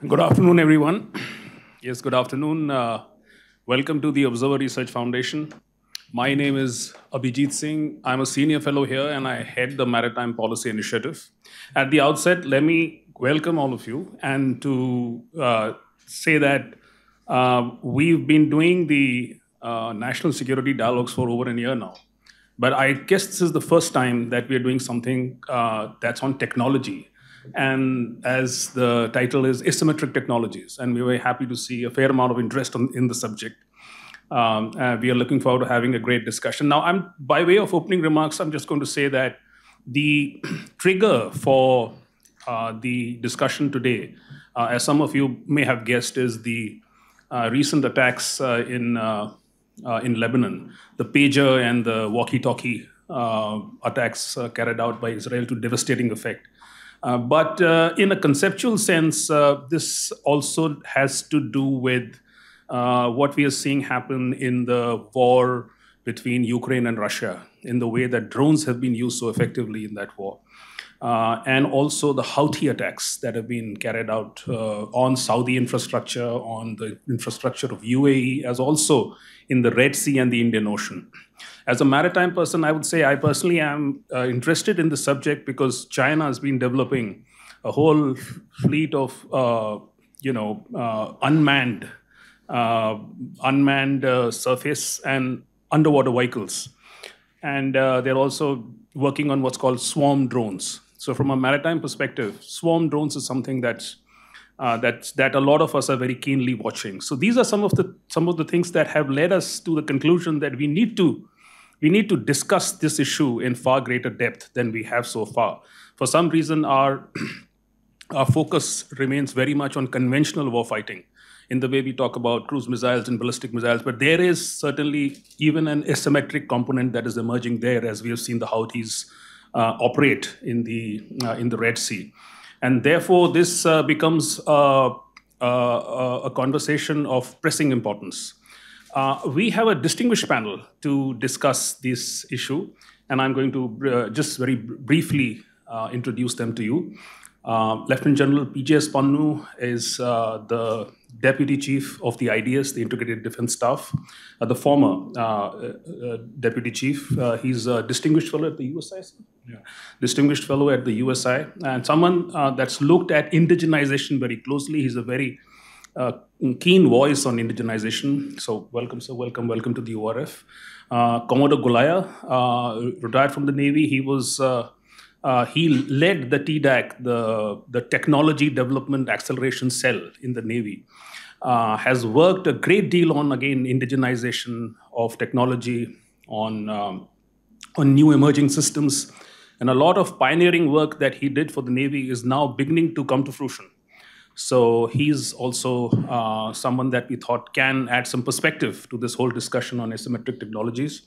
Good afternoon, everyone. Yes, good afternoon. Welcome to the Observer Research Foundation. My name is Abhijit Singh. I'm a senior fellow here and I head the Maritime Policy Initiative. At the outset, let me welcome all of you and to say that we've been doing the national security dialogues for over a year now. But I guess this is the first time that we're doing something that's on technology. And as the title is Asymmetric Technologies, and we're very happy to see a fair amount of interest in the subject. We are looking forward to having a great discussion. Now, by way of opening remarks, I'm just going to say that the trigger for the discussion today, as some of you may have guessed, is the recent attacks in Lebanon, the pager and the walkie-talkie attacks carried out by Israel to devastating effect. But in a conceptual sense, this also has to do with what we are seeing happen in the war between Ukraine and Russia, in the way that drones have been used so effectively in that war. And also the Houthi attacks that have been carried out on Saudi infrastructure, on the infrastructure of UAE, as also in the Red Sea and the Indian Ocean. As a maritime person, I would say I personally am interested in the subject because China has been developing a whole fleet of, unmanned surface and underwater vehicles. And they're also working on what's called swarm drones. So from a maritime perspective, swarm drones is something that a lot of us are very keenly watching. So these are some of the things that have led us to the conclusion that we need to discuss this issue in far greater depth than we have so far. For some reason, our focus remains very much on conventional warfighting in the way we talk about cruise missiles and ballistic missiles, but there is certainly even an asymmetric component that is emerging there, as we have seen the Houthis operate in the Red Sea. And therefore, this becomes a conversation of pressing importance. We have a distinguished panel to discuss this issue, and I'm going to just very briefly introduce them to you. Lieutenant General P.J.S. Pannu is the Deputy Chief of the IDS, the Integrated Defense Staff, the former Deputy Chief. He's a distinguished fellow at the USI, sir? Yeah. Distinguished fellow at the USI, and someone that's looked at indigenization very closely. He's a very keen voice on indigenization. So welcome, sir. Welcome to the ORF. Commodore Golaya, retired from the Navy. He led the TDAC, the Technology Development Acceleration Cell in the Navy. Has worked a great deal on, again, indigenization of technology, on new emerging systems. And a lot of pioneering work that he did for the Navy is now beginning to come to fruition. So he's also someone that we thought can add some perspective to this whole discussion on asymmetric technologies.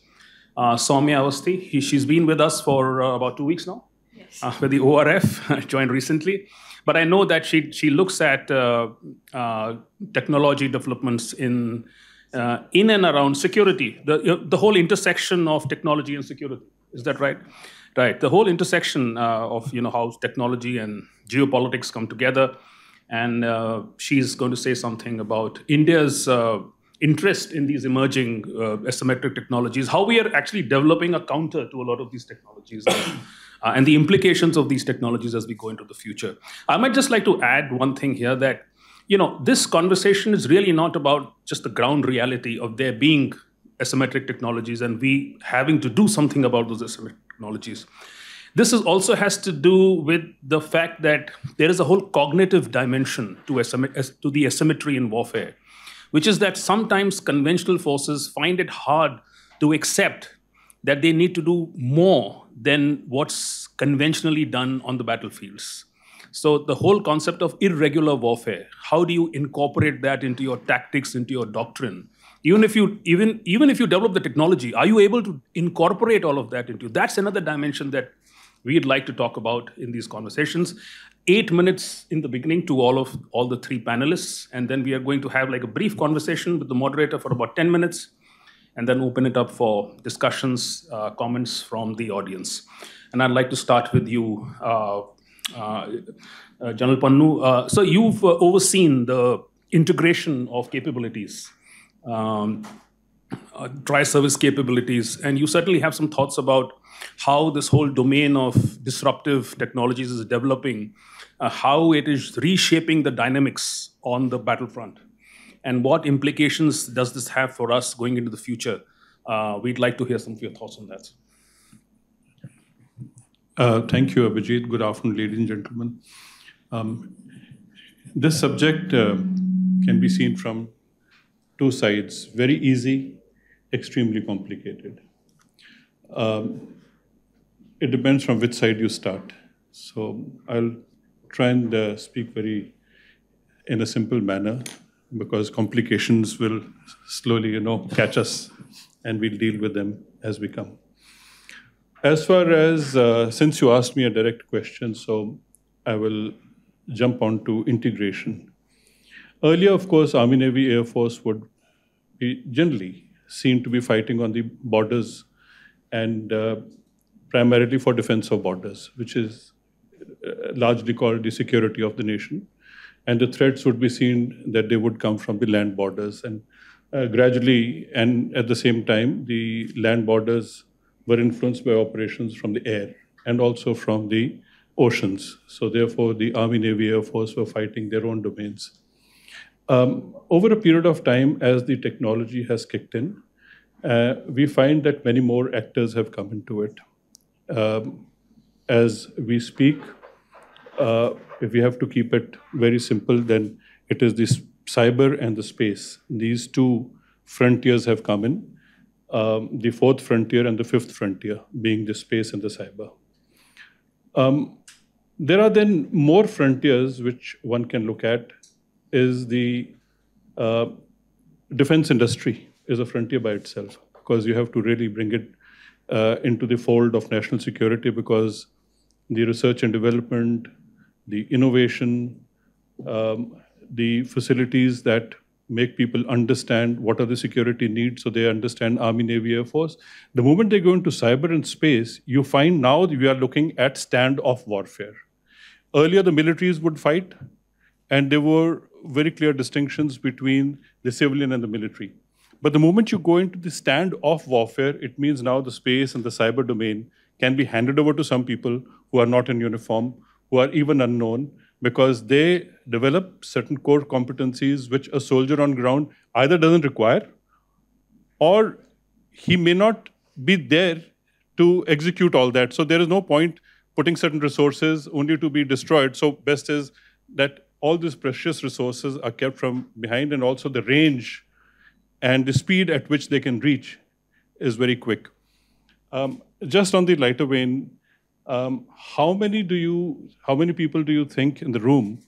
Soumya Avasthi, she's been with us for about 2 weeks now. Yes. With the ORF, joined recently. But I know that she looks at technology developments in and around security, the whole intersection of technology and security. Is that right? Right. The whole intersection of how technology and geopolitics come together. And she's going to say something about India's interest in these emerging asymmetric technologies, how we are actually developing a counter to a lot of these technologies. And the implications of these technologies as we go into the future. I might just like to add one thing here that, this conversation is really not about just the ground reality of there being asymmetric technologies and we having to do something about those asymmetric technologies. This also has to do with the fact that there is a whole cognitive dimension to the asymmetry in warfare, which is that sometimes conventional forces find it hard to accept that they need to do more than what's conventionally done on the battlefields. So the whole concept of irregular warfare, how do you incorporate that into your tactics, into your doctrine? Even if you develop the technology, are you able to incorporate all of that into? That's another dimension that we'd like to talk about in these conversations. 8 minutes in the beginning to all the three panelists, and then we are going to have like a brief conversation with the moderator for about 10 minutes. And then open it up for discussions, comments from the audience. And I'd like to start with you, General Pannu. So you've overseen the integration of capabilities, um, tri-service capabilities, and you certainly have some thoughts about how this whole domain of disruptive technologies is developing, how it is reshaping the dynamics on the battlefront, and what implications does this have for us going into the future? We'd like to hear some of your thoughts on that. Thank you, Abhijit. Good afternoon, ladies and gentlemen. This subject can be seen from two sides: very easy, extremely complicated. It depends from which side you start. So I'll try and speak in a simple manner, because complications will slowly, catch us, and we'll deal with them as we come. As far as, since you asked me a direct question, so I will jump on to integration. Earlier, of course, Army, Navy, Air Force would be generally seen to be fighting on the borders, and primarily for defense of borders, which is largely called the security of the nation. And the threats would be seen that they would come from the land borders. And gradually, and at the same time, the land borders were influenced by operations from the air and also from the oceans. So therefore, the Army, Navy, Air Force were fighting their own domains. Over a period of time, as the technology has kicked in, we find that many more actors have come into it. As we speak, if we have to keep it very simple, then it is this cyber and the space. These two frontiers have come in. The fourth frontier and the fifth frontier being the space and the cyber. There are then more frontiers which one can look at. Is the defense industry is a frontier by itself, because you have to really bring it into the fold of national security, because the research and development, the innovation, the facilities that make people understand what are the security needs, so they understand Army, Navy, Air Force. The moment they go into cyber and space, you find now we are looking at standoff warfare. Earlier, the militaries would fight, and there were very clear distinctions between the civilian and the military. But the moment you go into the standoff warfare, it means now the space and the cyber domain can be handed over to some people who are not in uniform, who are even unknown, because they develop certain core competencies which a soldier on ground either doesn't require, or he may not be there to execute all that. So there is no point putting certain resources only to be destroyed. So best is that all these precious resources are kept from behind, and also the range and the speed at which they can reach is very quick. Just on the lighter vein, how many people do you think in the room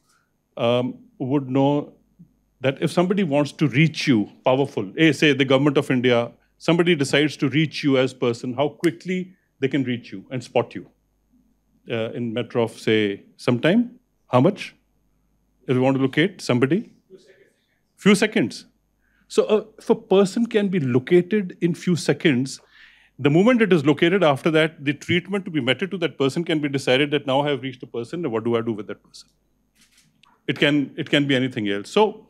would know that if somebody wants to reach you, powerful, say the government of India, somebody decides to reach you as person, how quickly they can reach you and spot you? In matter of, say, some time? How much? If you want to locate somebody? Few seconds. So if a person can be located in few seconds, the moment it is located, after that, the treatment to be meted to that person can be decided that now I have reached the person, what do I do with that person? It can be anything else. So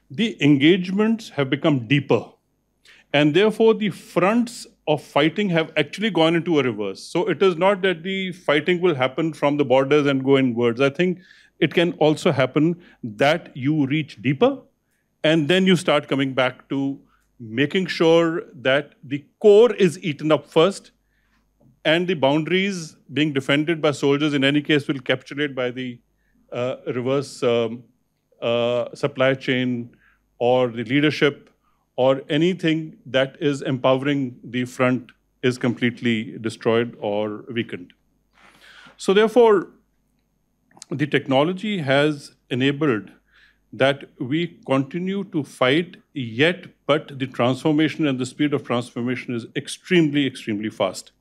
the engagements have become deeper, and therefore the fronts of fighting have actually gone into a reverse. So it is not that the fighting will happen from the borders and go inwards. I think it can also happen that you reach deeper, and then you start coming back to making sure that the core is eaten up first, and the boundaries being defended by soldiers in any case will capitulate by the reverse supply chain or the leadership, or anything that is empowering the front is completely destroyed or weakened. So therefore, the technology has enabled that we continue to fight, yet, but the transformation and the speed of transformation is extremely, extremely fast.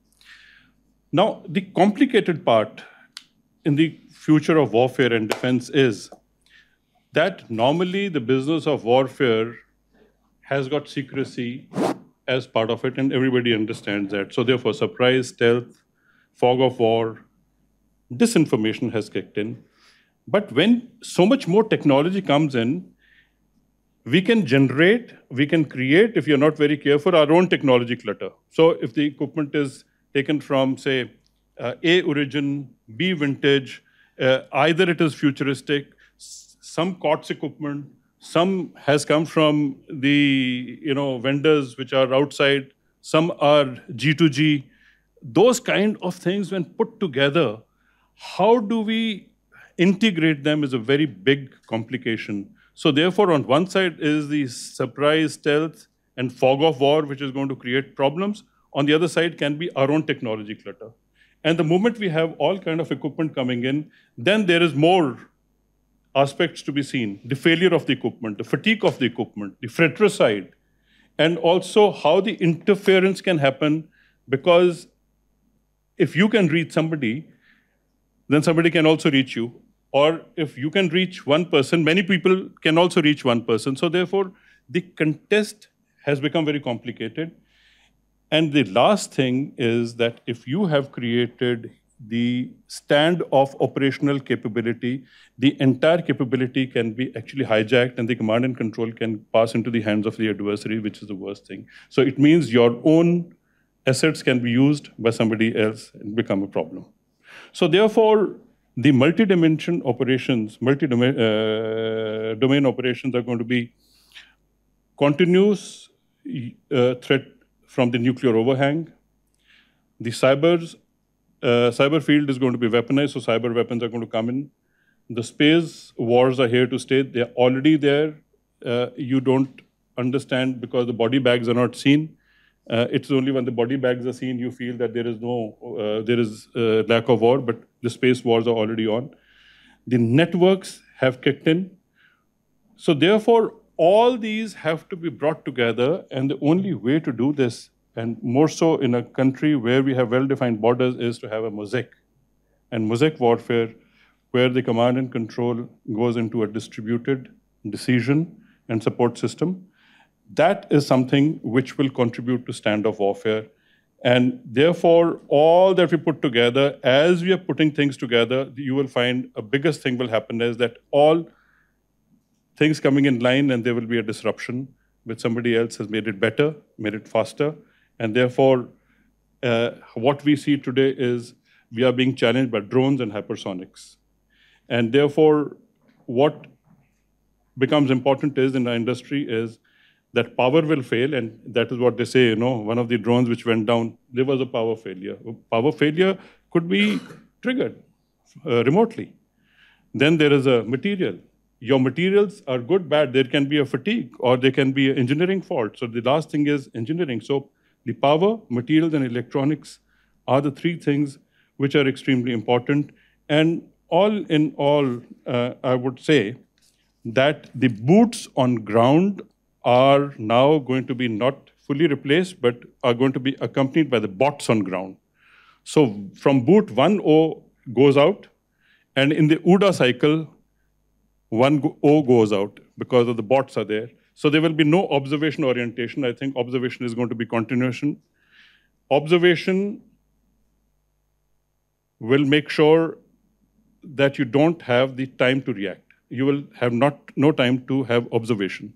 Now, the complicated part in the future of warfare and defense is that normally the business of warfare has got secrecy as part of it, and everybody understands that. So therefore, surprise, stealth, fog of war, disinformation has kicked in. But when so much more technology comes in, we can create, if you're not very careful, our own technology clutter. So if the equipment is taken from, say, A origin, B vintage, either it is futuristic, some COTS equipment, some has come from the vendors which are outside, some are G2G. Those kind of things, when put together, how do we integrate them is a very big complication. So therefore, on one side is the surprise, stealth, and fog of war, which is going to create problems. On the other side can be our own technology clutter. And the moment we have all kind of equipment coming in, then there is more aspects to be seen. The failure of the equipment, the fatigue of the equipment, the fratricide, and also how the interference can happen, because if you can reach somebody, then somebody can also reach you. Or if you can reach one person, many people can also reach one person. So therefore, the contest has become very complicated. And the last thing is that if you have created the stand of operational capability, the entire capability can be actually hijacked and the command and control can pass into the hands of the adversary, which is the worst thing. So it means your own assets can be used by somebody else and become a problem. So therefore, the multi-dimension operations, domain operations are going to be continuous threat from the nuclear overhang. The cyber field is going to be weaponized, so cyber weapons are going to come in. The space wars are here to stay. They're already there. You don't understand because the body bags are not seen. It's only when the body bags are seen you feel that there is lack of war, but the space wars are already on. The networks have kicked in. So therefore, all these have to be brought together, and the only way to do this, and more so in a country where we have well-defined borders, is to have a mosaic. And mosaic warfare, where the command and control goes into a distributed decision and support system. That is something which will contribute to standoff warfare. And therefore, all that we put together, as we are putting things together, you will find a biggest thing will happen is that all things coming in line and there will be a disruption, which somebody else has made it better, made it faster. And therefore, what we see today is we are being challenged by drones and hypersonics. And therefore, what becomes important is in our industry is that power will fail, and that is what they say, one of the drones which went down, there was a power failure. Power failure could be triggered remotely. Then there is a material. Your materials are good, bad. There can be a fatigue, or there can be an engineering fault. So the last thing is engineering. So the power, materials, and electronics are the three things which are extremely important. And all in all, I would say that the boots on ground are now going to be not fully replaced, but are going to be accompanied by the bots on ground. So from boot 1.0 goes out, and in the OODA cycle, 1.0 goes out because of the bots are there. So there will be no observation orientation. I think observation is going to be continuation. Observation will make sure that you don't have the time to react. You will have no time to have observation.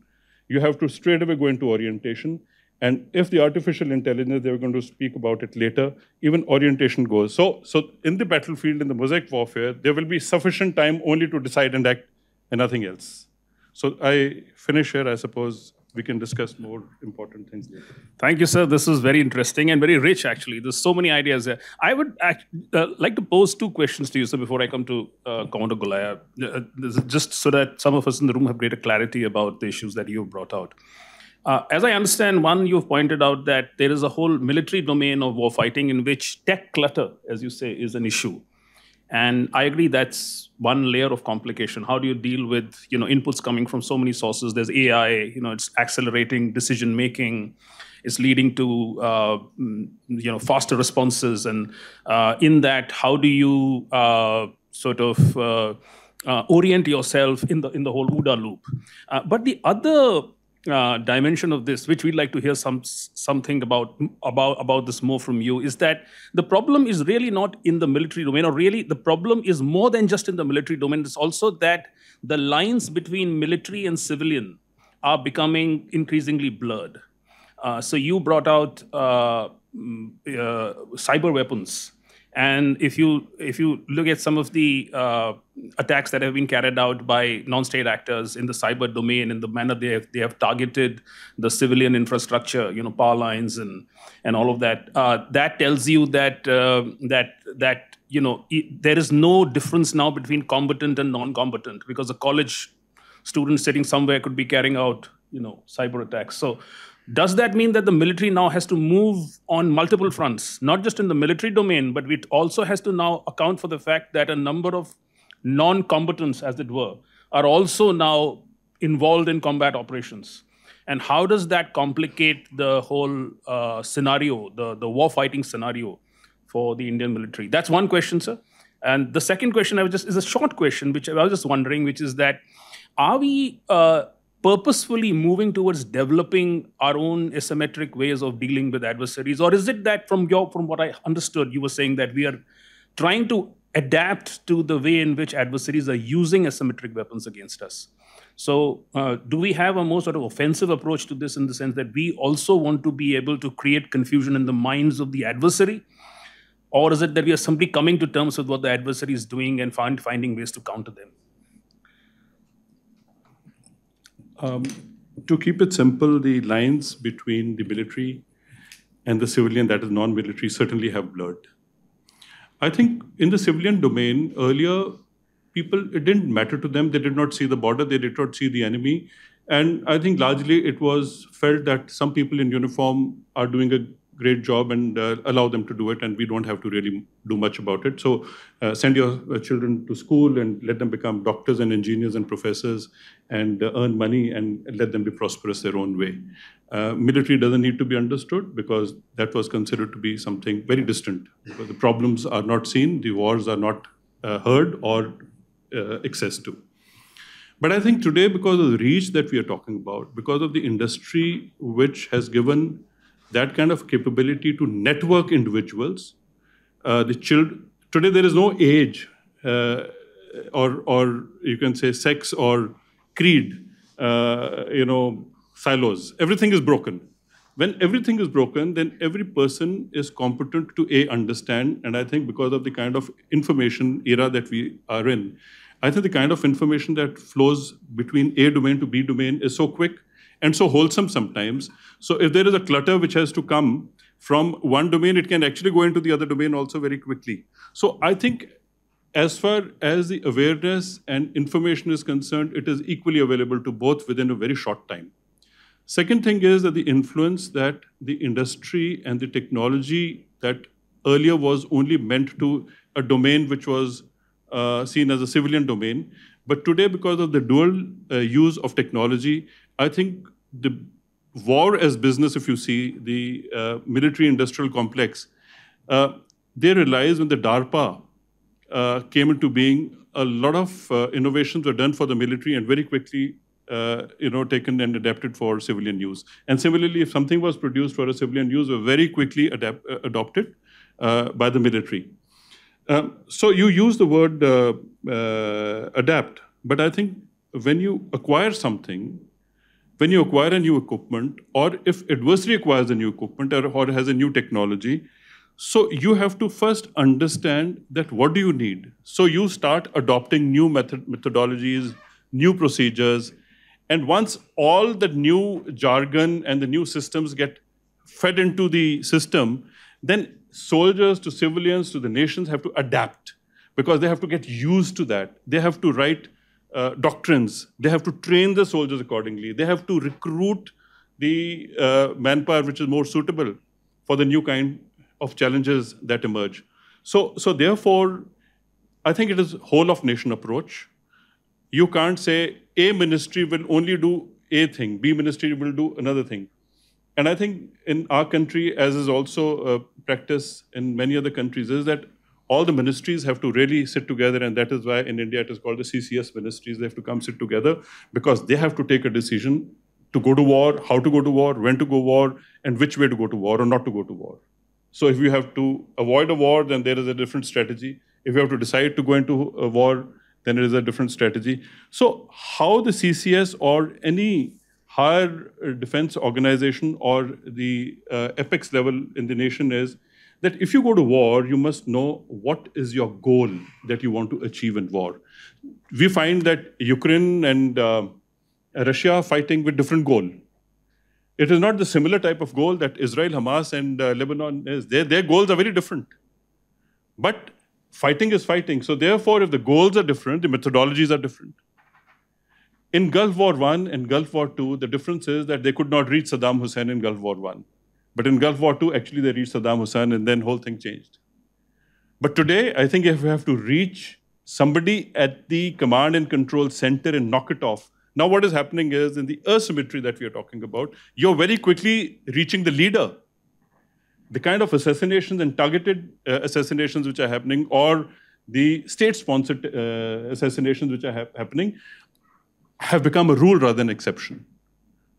You have to straight away go into orientation. And if the artificial intelligence, they're going to speak about it later, even orientation goes. So in the battlefield, in the mosaic warfare, there will be sufficient time only to decide and act and nothing else. So I finish here. I suppose we can discuss more important things later. Thank you, sir. This is very interesting and very rich, actually. There's so many ideas there. I would like to pose two questions to you, sir, before I come to Commander Golaya, just so that some of us in the room have greater clarity about the issues that you've brought out. As I understand, one, you've pointed out that there is a whole military domain of warfighting in which tech clutter, as you say, is an issue. And I agree that's one layer of complication. How do you deal with inputs coming from so many sources? There's AI, it's accelerating decision making. It's leading to faster responses. And in that, how do you orient yourself in the whole OODA loop? But the other dimension of this, which we'd like to hear something about this more from you, is that the problem is really not in the military domain, or really the problem is more than just in the military domain. It's also that the lines between military and civilian are becoming increasingly blurred. So you brought out cyber weapons. And if you look at some of the attacks that have been carried out by non-state actors in the cyber domain, in the manner they have targeted the civilian infrastructure, power lines and all of that, that tells you that there is no difference now between combatant and non-combatant, because a college student sitting somewhere could be carrying out cyber attacks. So does that mean that the military now has to move on multiple fronts, not just in the military domain, but it also has to now account for the fact that a number of non-combatants, as it were, are also now involved in combat operations? And how does that complicate the whole scenario, the war-fighting scenario for the Indian military? That's one question, sir. And the second question is a short question, which I was just wondering, which is that, are we purposefully moving towards developing our own asymmetric ways of dealing with adversaries? Or is it that from what I understood, you were saying that we are trying to adapt to the way in which adversaries are using asymmetric weapons against us? So do we have a more sort of offensive approach to this, in the sense that we also want to be able to create confusion in the minds of the adversary? Or is it that we are simply coming to terms with what the adversary is doing and finding ways to counter them? To keep it simple, the lines between the military and the civilian, that is non-military, certainly have blurred. I think in the civilian domain, earlier, it didn't matter to them. They did not see the border. They did not see the enemy. And I think largely it was felt that some people in uniform are doing a great job, and allow them to do it, and we don't have to really do much about it. So send your children to school and let them become doctors and engineers and professors and earn money, and let them be prosperous their own way. Military doesn't need to be understood, because that was considered to be something very distant. Because the problems are not seen, the wars are not heard or accessed to. But I think today, because of the reach that we are talking about, because of the industry which has given that kind of capability to network individuals, today there is no age or you can say sex or creed, silos. Everything is broken. When everything is broken, then every person is competent to understand. And I think because of the kind of information era that we are in, I think the kind of information that flows between A domain to B domain is so quick and so wholesome sometimes. So if there is a clutter which has to come from one domain, it can actually go into the other domain also very quickly. So I think as far as the awareness and information is concerned, it is equally available to both within a very short time. Second thing is that the influence that the industry and the technology that earlier was only meant to a domain which was seen as a civilian domain, but today, because of the dual use of technology, I think the war as business, if you see, the military-industrial complex, they realized when the DARPA came into being, a lot of innovations were done for the military and very quickly taken and adapted for civilian use. And similarly, if something was produced for a civilian use, were very quickly adopted by the military. So you use the word adapt, but I think when you acquire something, when you acquire a new equipment, or if adversary acquires a new equipment or has a new technology, so you have to first understand that what do you need. So you start adopting new methodologies, new procedures, and once all the new jargon and the new systems get fed into the system, then soldiers to civilians to the nations have to adapt, because they have to get used to that. They have to write doctrines. They have to train the soldiers accordingly. They have to recruit the manpower which is more suitable for the new kind of challenges that emerge. So therefore, I think it is a whole of nation approach. You can't say A ministry will only do A thing, B ministry will do another thing. And I think in our country, as is also a practice in many other countries, is that all the ministries have to really sit together, and that is why in India it is called the CCS ministries. They have to come sit together because they have to take a decision to go to war, how to go to war, when to go to war, and which way to go to war or not to go to war. So if you have to avoid a war, then there is a different strategy. If you have to decide to go into a war, then it is a different strategy. So how the CCS or any higher defense organization or the apex level in the nation is that if you go to war, you must know what is your goal that you want to achieve in war. We find that Ukraine and Russia are fighting with different goal. It is not the similar type of goal that Israel, Hamas, and Lebanon is. Their goals are very different. But fighting is fighting. So therefore, if the goals are different, the methodologies are different. In Gulf War I and Gulf War II, the difference is that they could not reach Saddam Hussein in Gulf War I. But in Gulf War II, actually they reached Saddam Hussein and then whole thing changed. But today, I think if we have to reach somebody at the command and control center and knock it off, now what is happening is in the asymmetry that we are talking about, you're very quickly reaching the leader. The kind of assassinations and targeted assassinations which are happening or the state-sponsored assassinations which are happening have become a rule rather than exception.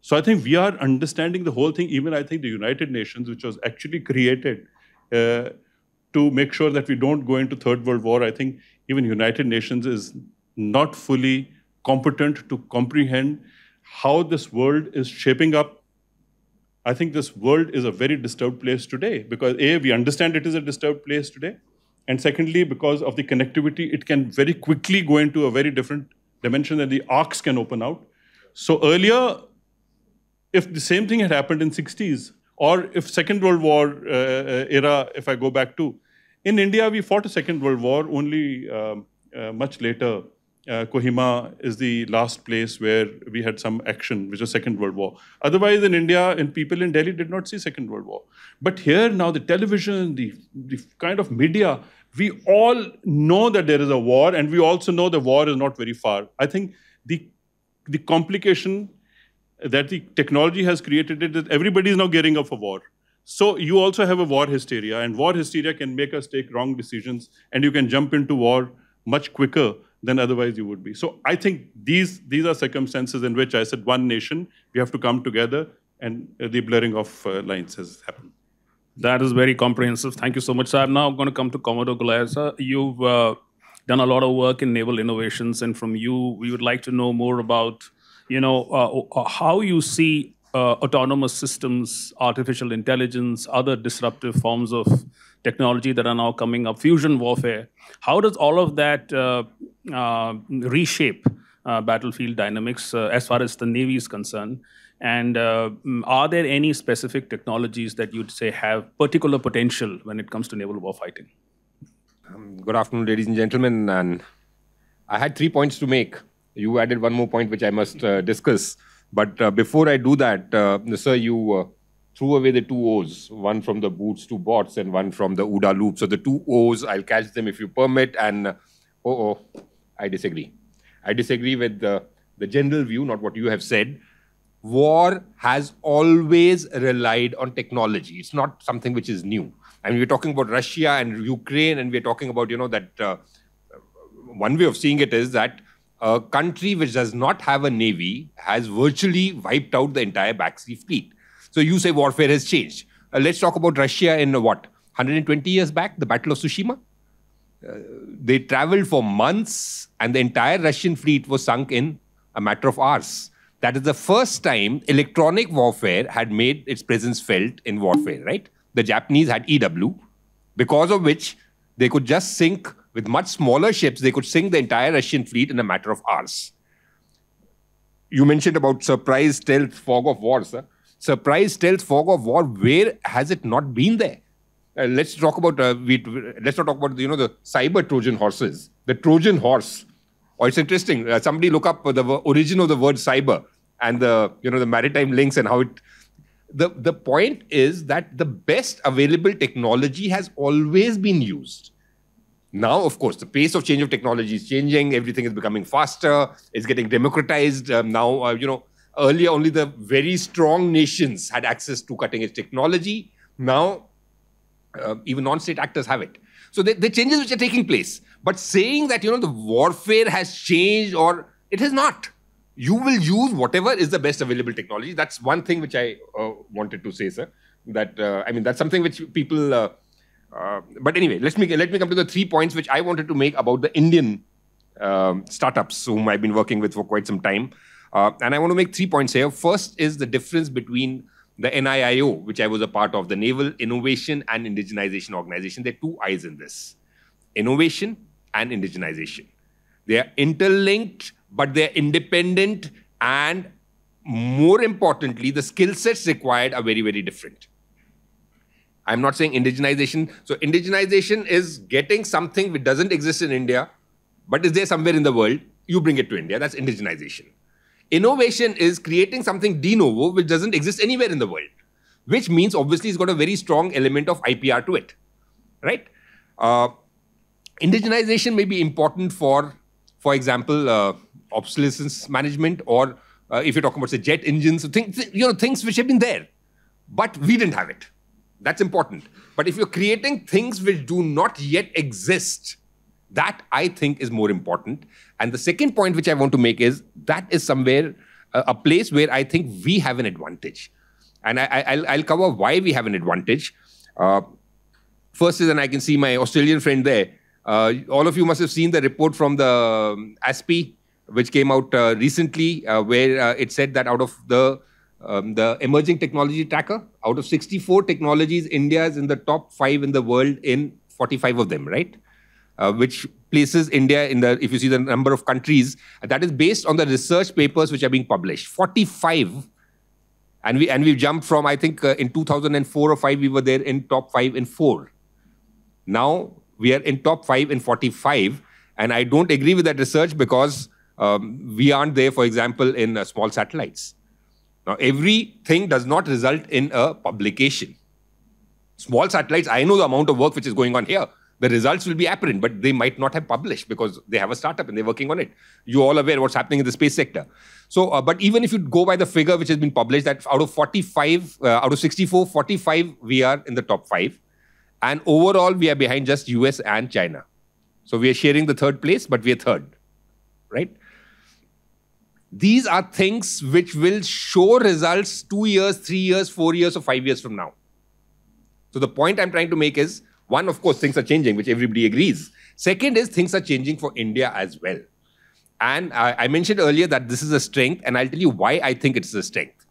So I think we are understanding the whole thing. Even I think the United Nations, which was actually created to make sure that we don't go into Third World War, I think even United Nations is not fully competent to comprehend how this world is shaping up. I think this world is a very disturbed place today because A, we understand it is a disturbed place today. And secondly, because of the connectivity, it can very quickly go into a very different dimension and the arcs can open out. So earlier, if the same thing had happened in 60s, or if Second World War era, if I go back to, in India, we fought a Second World War only much later. Kohima is the last place where we had some action, which was Second World War. Otherwise, in India, and people in Delhi did not see Second World War. But here now, the television, the kind of media, we all know that there is a war, and we also know the war is not very far. I think the complication that the technology has created is that everybody is now gearing up for war. So you also have a war hysteria, and war hysteria can make us take wrong decisions, and you can jump into war much quicker than otherwise you would be. So I think these are circumstances in which I said one nation, we have to come together, and the blurring of lines has happened. That is very comprehensive. Thank you so much, sir. I'm now going to come to Commodore Goliath. Sir, you've done a lot of work in naval innovations, and from you, we would like to know more about, how you see autonomous systems, artificial intelligence, other disruptive forms of technology that are now coming up, fusion warfare. How does all of that reshape battlefield dynamics as far as the Navy is concerned? And are there any specific technologies that you'd say have particular potential when it comes to naval warfighting? Good afternoon, ladies and gentlemen. And I had 3 points to make. You added one more point which I must discuss. But before I do that, sir, you threw away the 2 O's, one from the boots to bots and one from the OODA loop. So the 2 O's, I'll catch them if you permit. And I disagree. I disagree with the general view, not what you have said. War has always relied on technology. It's not something which is new. I mean, we're talking about Russia and Ukraine, and we're talking about, that one way of seeing it is that a country which does not have a navy has virtually wiped out the entire back-sea fleet. So you say warfare has changed. Let's talk about Russia in 120 years back, the Battle of Tsushima. They traveled for months, and the entire Russian fleet was sunk in a matter of hours. That is the first time electronic warfare had made its presence felt in warfare, right? The Japanese had EW, because of which they could just sink, with much smaller ships, they could sink the entire Russian fleet in a matter of hours. You mentioned about surprise, stealth, fog of war, sir. Surprise, stealth, fog of war, where has it not been there? Let's talk about, let's not talk about, the cyber Trojan horses. The Trojan horse. Oh, it's interesting. Somebody look up the origin of the word cyber and the maritime links and how it... The point is that the best available technology has always been used. Now, of course, the pace of change of technology is changing. Everything is becoming faster. It's getting democratized. Earlier only the very strong nations had access to cutting-edge technology. Now, even non-state actors have it. So the changes which are taking place. But saying that, the warfare has changed, or it has not. you will use whatever is the best available technology. That's one thing which I wanted to say, sir. That I mean, that's something which people. But anyway, let me come to the 3 points which I wanted to make about the Indian startups whom I've been working with for quite some time. And I want to make 3 points here. First is the difference between the NIIO, which I was a part of, the Naval Innovation and Indigenization Organization. There are 2 I's in this: innovation and indigenization. They are interlinked, but they're independent, and more importantly, the skill sets required are very, very different. I'm not saying indigenization. So indigenization is getting something which doesn't exist in India, but is there somewhere in the world, you bring it to India. That's indigenization. Innovation is creating something de novo which doesn't exist anywhere in the world, which means obviously it's got a very strong element of IPR to it, right? Indigenization may be important for example, obsolescence management, or if you're talking about, say, jet engines, things which have been there, but we didn't have it. That's important. But if you're creating things which do not yet exist, that I think is more important. And the second point which I want to make is that is somewhere a place where I think we have an advantage. And I'll cover why we have an advantage. First is, and I can see my Australian friend there, all of you must have seen the report from the ASPI, which came out recently, where it said that out of the emerging technology tracker, out of 64 technologies, India is in the top 5 in the world in 45 of them, right? Which places India in the, if you see the number of countries, that is based on the research papers which are being published. 45. And we've jumped from, I think, in 2004 or 5, we were there in top 5 in 4. Now, we are in top 5 in 45. And I don't agree with that research because we aren't there, for example, in small satellites. Now, everything does not result in a publication. Small satellites, I know the amount of work which is going on here. The results will be apparent, but they might not have published because they have a startup and they're working on it. You're all aware what's happening in the space sector. So, but even if you go by the figure which has been published, that out of 45, out of 64, 45, we are in the top 5. And overall, we are behind just US and China. So we are sharing the 3rd place, but we are 3rd, right? These are things which will show results 2 years, 3 years, 4 years, or 5 years from now. So the point I'm trying to make is, one, of course, things are changing, which everybody agrees. Second is, things are changing for India as well. And I mentioned earlier that this is a strength, and I'll tell you why I think it's a strength.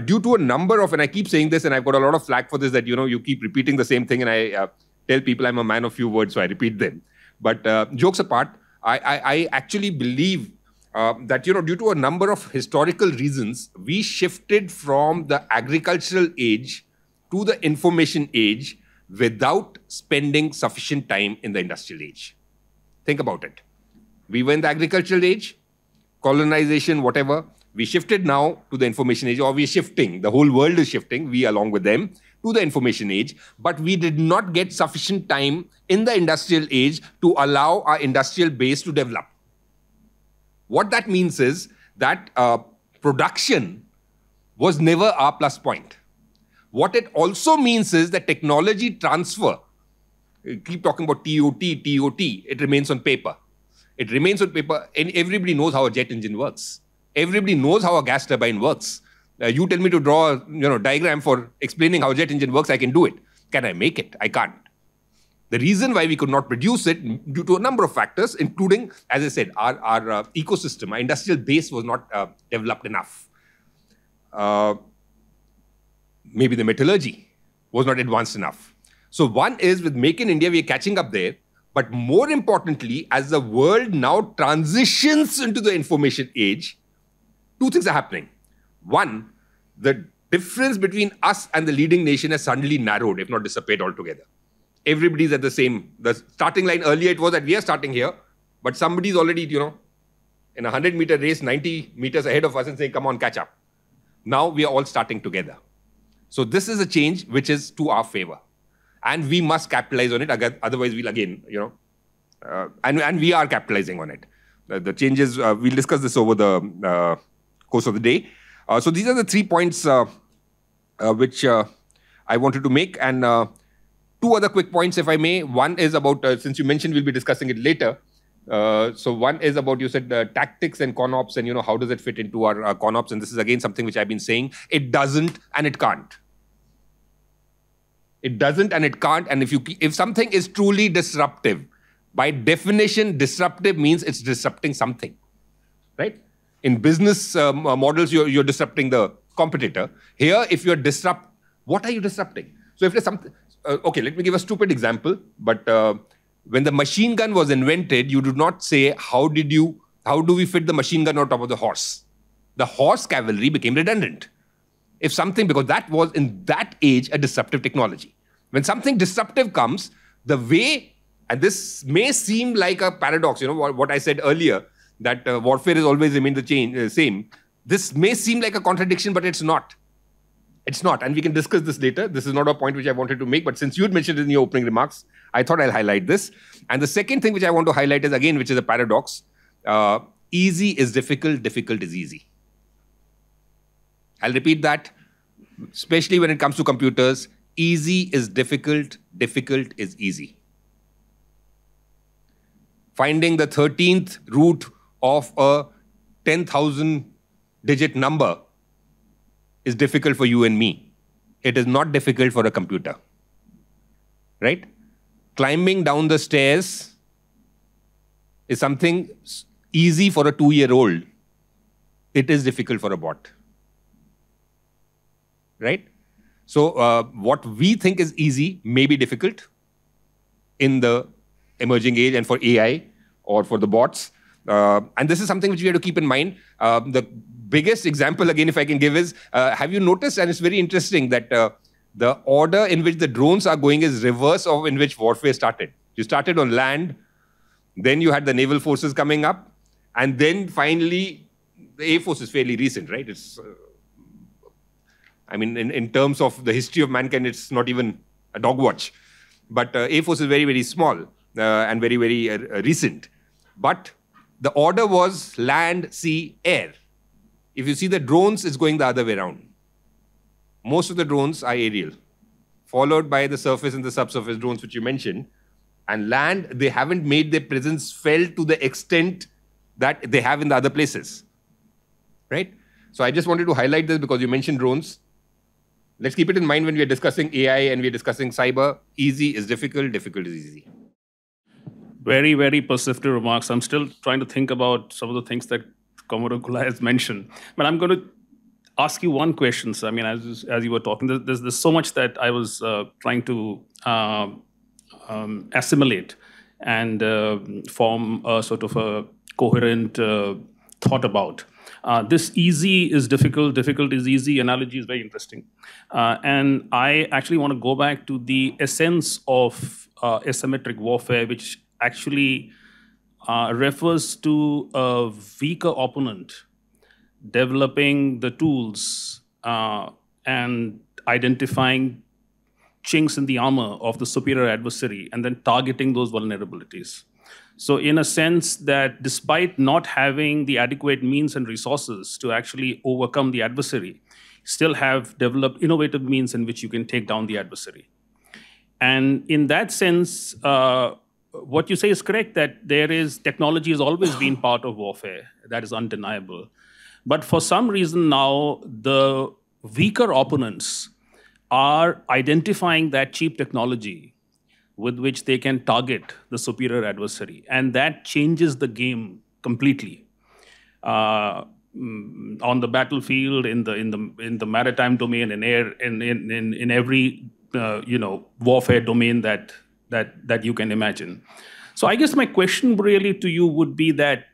Due to a number of, and I keep saying this, and I've got a lot of flack for this, that, you keep repeating the same thing, and I tell people I'm a man of few words, so I repeat them. But jokes apart, I actually believe that, due to a number of historical reasons, we shifted from the agricultural age to the information age without spending sufficient time in the industrial age. Think about it. We were in the agricultural age, colonization, whatever. We shifted now to the information age, or we're shifting. The whole world is shifting, we along with them, to the information age. But we did not get sufficient time in the industrial age to allow our industrial base to develop. What that means is that production was never our plus point. What it also means is that technology transfer, keep talking about TOT, it remains on paper. It remains on paper, and everybody knows how a jet engine works. Everybody knows how a gas turbine works. You tell me to draw a diagram for explaining how a jet engine works, I can do it. Can I make it? I can't. The reason why we could not produce it, due to a number of factors, including, as I said, our ecosystem, our industrial base was not developed enough. Maybe the metallurgy was not advanced enough. So one is, with Make in India, we are catching up there. But more importantly, as the world now transitions into the information age, 2 things are happening. One, the difference between us and the leading nation has suddenly narrowed, if not disappeared altogether. Everybody's at the same. The starting line earlier, it was that we are starting here, but somebody's already, in a 100-meter race, 90 meters ahead of us and saying, come on, catch up. Now we are all starting together. So this is a change which is to our favor. And we must capitalize on it. Otherwise, we'll again, and we are capitalizing on it. The changes, we'll discuss this over the course of the day. So these are the 3 points which I wanted to make. And 2 other quick points, if I may. One is about, since you mentioned we'll be discussing it later, So one is about, you said, tactics and conops, and how does it fit into our conops? And this is again something which I've been saying. It doesn't and it can't. It doesn't and it can't. And if something is truly disruptive, by definition, disruptive means it's disrupting something, right? In business models, you're disrupting the competitor. Here, if you're what are you disrupting? So if there's something, okay, let me give a stupid example, but when the machine gun was invented, you do not say, how do we fit the machine gun on top of the horse? The horse cavalry became redundant. Because that was in that age a disruptive technology. When something disruptive comes, the way, and this may seem like a paradox, what I said earlier, that warfare has always remained the same. This may seem like a contradiction, but it's not. It's not, and we can discuss this later. This is not a point which I wanted to make, but since you had mentioned it in your opening remarks, I thought I'll highlight this. And the second thing which I want to highlight is, again, which is a paradox. Easy is difficult, difficult is easy. I'll repeat that, especially when it comes to computers. Easy is difficult, difficult is easy. Finding the 13th root of a 10,000-digit number is difficult for you and me. It is not difficult for a computer, right? Climbing down the stairs is something easy for a 2-year-old. It is difficult for a bot, right? So what we think is easy may be difficult in the emerging age and for AI or for the bots. And this is something which we have to keep in mind. The biggest example, again, if I can give is, have you noticed, and it's very interesting, that the order in which the drones are going is reverse of in which warfare started. You started on land, then you had the naval forces coming up, and then finally, the Air Force is fairly recent, right? It's, I mean, in terms of the history of mankind, it's not even a dog watch. But Air Force is very, very small and very, very recent. But the order was land, sea, air. If you see the drones, it's going the other way around. Most of the drones are aerial, followed by the surface and the subsurface drones, which you mentioned. And land, they haven't made their presence felt to the extent that they have in the other places, right? So I just wanted to highlight this because you mentioned drones. Let's keep it in mind when we are discussing AI and we are discussing cyber. Easy is difficult, difficult is easy. Very, very perceptive remarks. I'm still trying to think about some of the things that Commodore Kula has mentioned. But I'm going to ask you one question. So, I mean, as you were talking, there's so much that I was trying to assimilate and form a sort of a coherent thought about. This easy is difficult, difficult is easy analogy is very interesting. And I actually want to go back to the essence of asymmetric warfare, which actually refers to a weaker opponent developing the tools and identifying chinks in the armor of the superior adversary and then targeting those vulnerabilities. So in a sense that despite not having the adequate means and resources to actually overcome the adversary, still have developed innovative means in which you can take down the adversary. And in that sense, what you say is correct, that technology has always been part of warfare. That is undeniable. But for some reason now, the weaker opponents are identifying that cheap technology with which they can target the superior adversary. And that changes the game completely. On the battlefield, in the maritime domain, in air, in every warfare domain that you can imagine. So I guess my question really to you would be that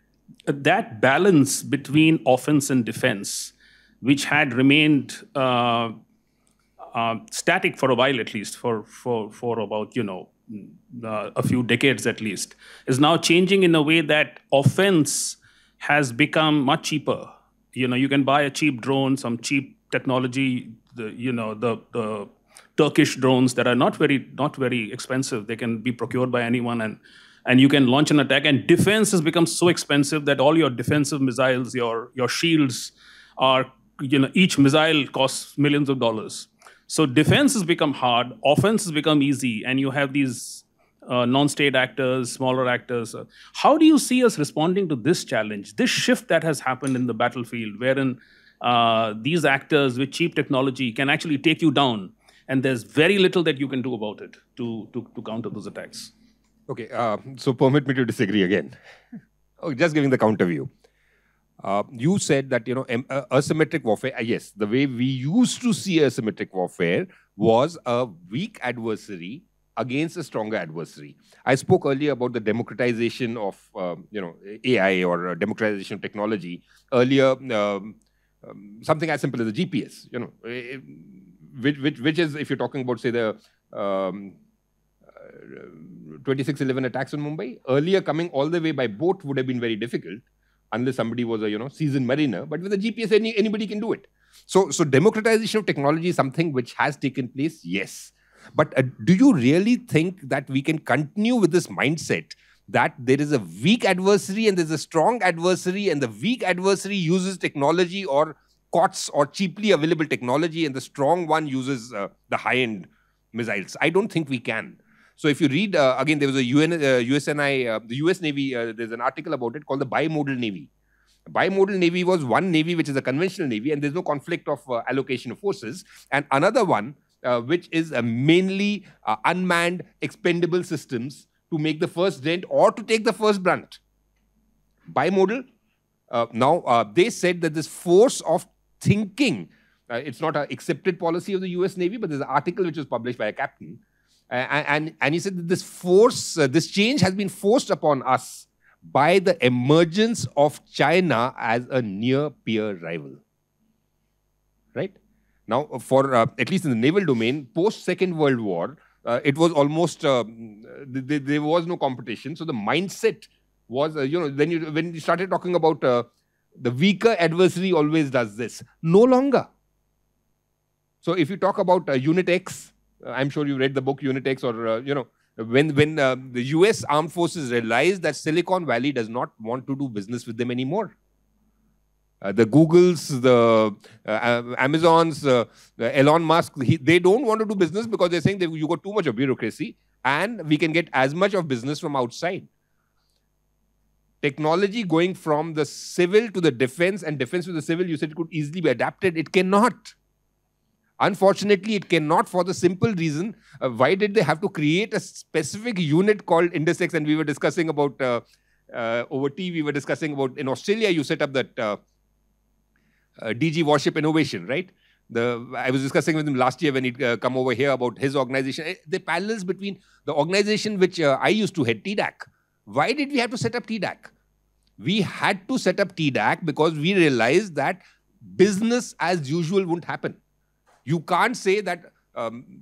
balance between offense and defense, which had remained static for a while, at least for about a few decades at least, is now changing in a way that offense has become much cheaper. You can buy a cheap drone, some cheap technology, the Turkish drones that are not very expensive. They can be procured by anyone, and you can launch an attack. And defense has become so expensive that all your defensive missiles, your shields are, each missile costs millions of dollars. So defense has become hard, offense has become easy, and you have these non-state actors, smaller actors. How do you see us responding to this challenge, this shift that has happened in the battlefield, wherein these actors with cheap technology can actually take you down, and there's very little that you can do about it to counter those attacks? Okay, so permit me to disagree again. Oh, just giving the counter view. You said that, asymmetric warfare, yes, the way we used to see asymmetric warfare was a weak adversary against a stronger adversary. I spoke earlier about the democratization of, AI or democratization of technology. Earlier, something as simple as the GPS, which is, if you're talking about, say, the 26/11 attacks on Mumbai, earlier coming all the way by boat would have been very difficult, unless somebody was a seasoned mariner. But with a GPS, anybody can do it. So democratization of technology is something which has taken place, yes. But do you really think that we can continue with this mindset that there is a weak adversary and there's a strong adversary, and the weak adversary uses technology or COTS or cheaply available technology, and the strong one uses the high-end missiles? I don't think we can. So if you read, again, there was a USNI, the US Navy, there's an article about it called the Bimodal Navy. Bimodal Navy was one Navy which is a conventional Navy, and there's no conflict of allocation of forces, and another one which is mainly unmanned expendable systems to make the first dent or to take the first brunt. Bimodal, now they said that this force of thinking, it's not an accepted policy of the US Navy, but there's an article which was published by a captain, and he said that this force, this change has been forced upon us by the emergence of China as a near-peer rival. Right? Now, for at least in the naval domain, post-Second World War, it was almost, there was no competition. So the mindset was, when you started talking about the weaker adversary always does this. No longer. So if you talk about Unit X, I'm sure you read the book Unit X, or, when the US armed forces realized that Silicon Valley does not want to do business with them anymore. The Googles, the Amazons, Elon Musk, they don't want to do business because they're saying that you got too much of bureaucracy and we can get as much of business from outside. Technology going from the civil to the defense and defense to the civil, you said it could easily be adapted. It cannot. Unfortunately, it cannot, for the simple reason, why did they have to create a specific unit called Indo-Pacific? And we were discussing about, over tea, we were discussing about, in Australia, you set up that DG Warship Innovation, right? I was discussing with him last year when he'd come over here about his organization. The parallels between the organization which I used to head, TDAC. Why did we have to set up TDAC? We had to set up TDAC because we realized that business as usual wouldn't happen. You can't say that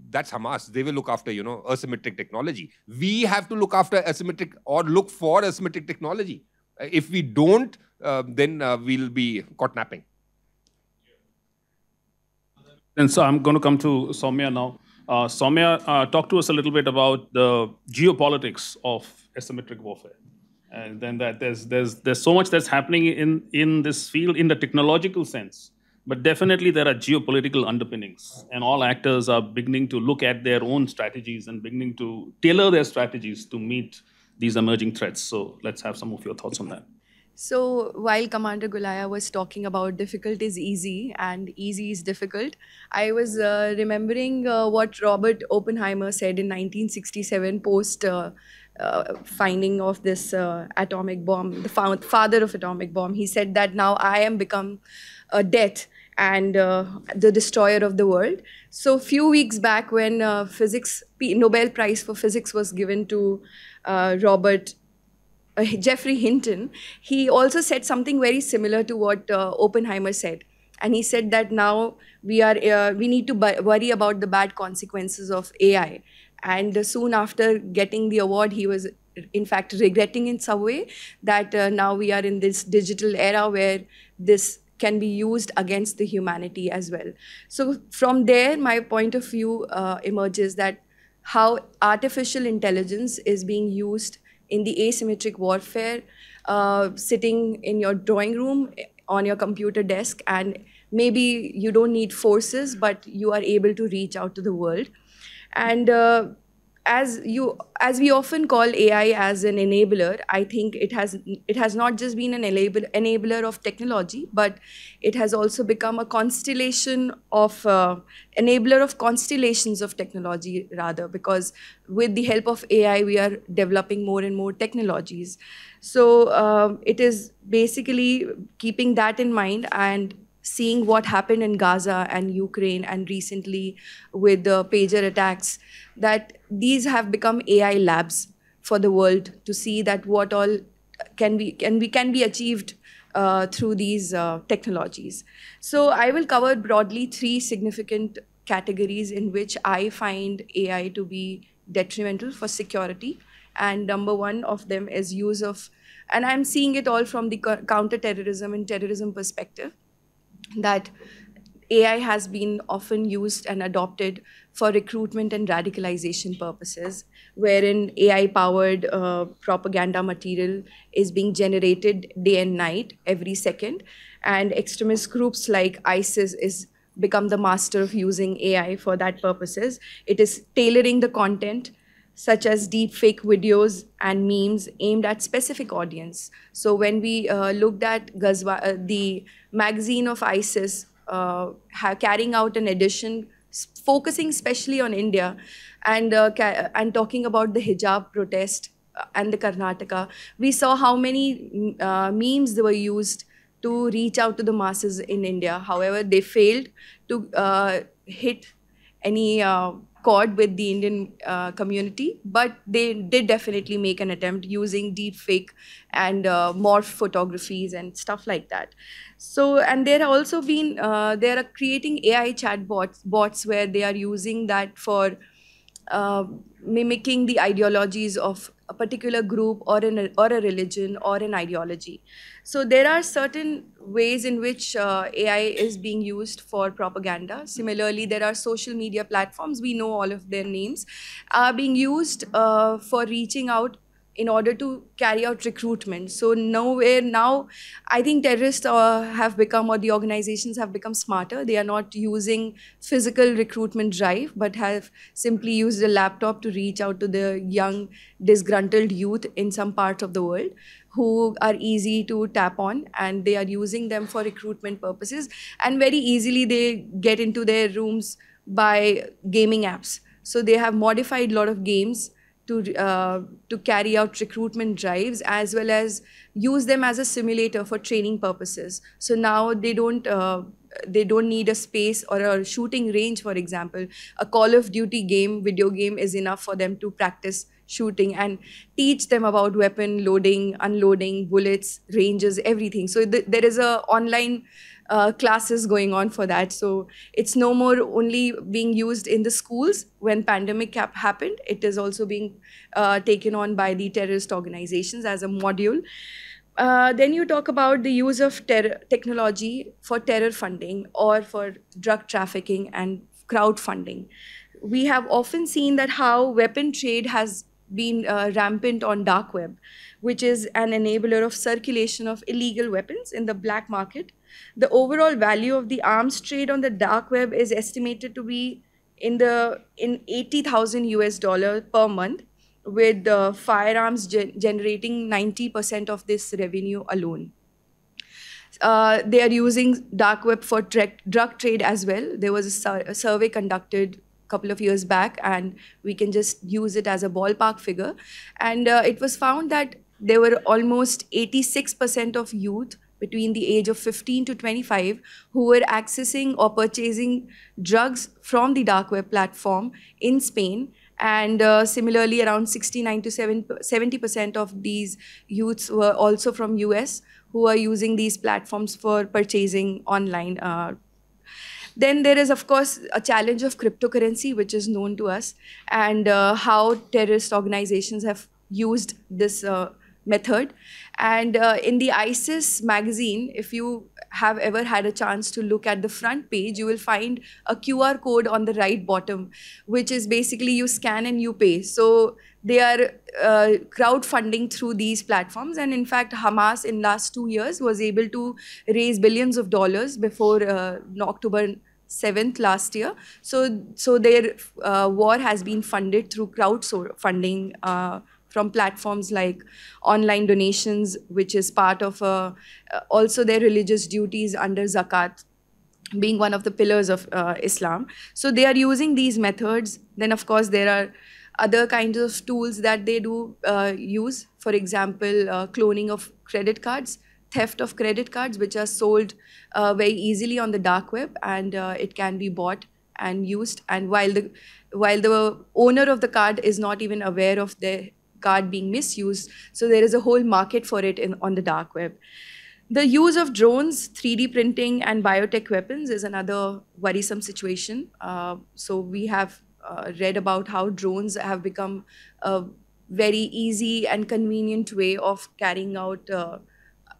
that's Hamas. They will look after, asymmetric technology. We have to look after asymmetric or look for asymmetric technology. If we don't, then we'll be caught napping. And so I'm going to come to Soumya now. Soumya, talk to us a little bit about the geopolitics of asymmetric warfare. And then that there's so much that's happening in this field in the technological sense. But definitely there are geopolitical underpinnings, and all actors are beginning to look at their own strategies and beginning to tailor their strategies to meet these emerging threats. So let's have some of your thoughts on that. So while Commander Gulaya was talking about difficult is easy and easy is difficult, I was remembering what Robert Oppenheimer said in 1967 post finding of this atomic bomb, the father of atomic bomb. He said that now I am become a death and the destroyer of the world. So a few weeks back when Nobel Prize for Physics was given to Jeffrey Hinton, he also said something very similar to what Oppenheimer said. And he said that now we need to worry about the bad consequences of AI. And soon after getting the award, he was in fact regretting in some way that now we are in this digital era where this can be used against the humanity as well. So from there, my point of view emerges that how artificial intelligence is being used in the asymmetric warfare, sitting in your drawing room on your computer desk, and maybe you don't need forces, but you are able to reach out to the world. And as we often call AI as an enabler, I think it has not just been an enabler of technology, but it has also become a constellation of enabler of constellations of technology rather, because with the help of AI we are developing more and more technologies. So it is basically keeping that in mind and seeing what happened in Gaza and Ukraine and recently with the pager attacks, that these have become AI labs for the world to see that what all can be achieved through these technologies. So I will cover broadly 3 significant categories in which I find AI to be detrimental for security. And number 1 of them is use of, and I'm seeing it all from the counter-terrorism and terrorism perspective, that AI has been often used and adopted for recruitment and radicalization purposes, wherein AI-powered propaganda material is being generated day and night, every second, and extremist groups like ISIS is become the master of using AI for that purposes. It is tailoring the content, such as deep fake videos and memes aimed at specific audience. So when we looked at the magazine of ISIS carrying out an edition focusing especially on India and talking about the hijab protest and the Karnataka, we saw how many memes they were used to reach out to the masses in India. However, they failed to hit any chord with the Indian community, but they did definitely make an attempt using deep fake and morph photographies and stuff like that. So, and there are also been, they are creating AI chat bots where they are using that for mimicking the ideologies of a particular group or a religion or an ideology. So there are certain ways in which AI is being used for propaganda. Similarly, there are social media platforms, we know all of their names, are being used for reaching out in order to carry out recruitment. So nowhere now, I think terrorists have become, or the organizations have become smarter. They are not using physical recruitment drive, but have simply used a laptop to reach out to the young, disgruntled youth in some parts of the world who are easy to tap on, and they are using them for recruitment purposes. And very easily they get into their rooms by gaming apps. So they have modified a lot of games to carry out recruitment drives, as well as use them as a simulator for training purposes. So now they don't need a space or a shooting range, for example. A Call of Duty game, video game, is enough for them to practice shooting and teach them about weapon loading, unloading, bullets, ranges, everything. So there is a online classes going on for that. So it's no more only being used in the schools when pandemic happened. It is also being taken on by the terrorist organizations as a module. Then you talk about the use of technology for terror funding or for drug trafficking and crowdfunding. We have often seen that how weapon trade has been rampant on dark web, which is an enabler of circulation of illegal weapons in the black market. The overall value of the arms trade on the dark web is estimated to be in $80,000 per month, with firearms generating 90% of this revenue alone. They are using dark web for drug trade as well. There was a survey conducted couple of years back, and we can just use it as a ballpark figure. And it was found that there were almost 86% of youth between the age of 15 to 25 who were accessing or purchasing drugs from the dark web platform in Spain. And similarly, around 69 to 70% of these youths were also from US, who are using these platforms for purchasing online. Then there is, of course, a challenge of cryptocurrency, which is known to us, and how terrorist organizations have used this method. And in the ISIS magazine, if you have ever had a chance to look at the front page, you will find a QR code on the right bottom, which is basically you scan and you pay. So they are crowdfunding through these platforms. And in fact, Hamas in last 2 years was able to raise billions of dollars before October 7th last year. So their war has been funded through crowdfunding from platforms like online donations, which is part of also their religious duties under zakat, being one of the pillars of Islam. So they are using these methods. Then, of course, there are other kinds of tools that they do use. For example, cloning of credit cards, theft of credit cards, which are sold very easily on the dark web, and it can be bought and used. And while the owner of the card is not even aware of the card being misused, so there is a whole market for it on the dark web. The use of drones, 3D printing, and biotech weapons is another worrisome situation. So we have read about how drones have become a very easy and convenient way of carrying out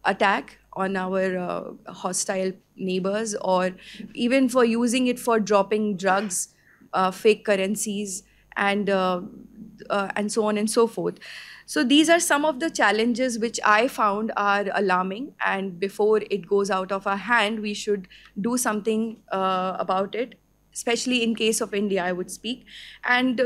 attack on our hostile neighbors, or even for using it for dropping drugs, fake currencies, and so on and so forth. So these are some of the challenges which I found are alarming, and before it goes out of our hand, we should do something about it, especially in case of India, I would speak. And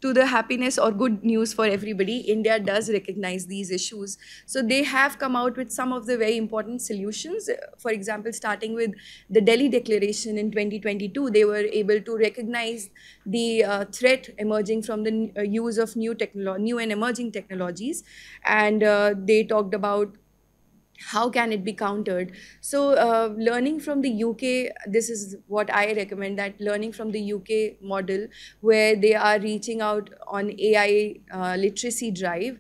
to the happiness or good news for everybody, India does recognize these issues. So they have come out with some of the very important solutions. For example, starting with the Delhi Declaration in 2022, they were able to recognize the threat emerging from the use of new and emerging technologies. And they talked about how can it be countered. So learning from the UK, this is what I recommend, that learning from the UK model, where they are reaching out on AI literacy drive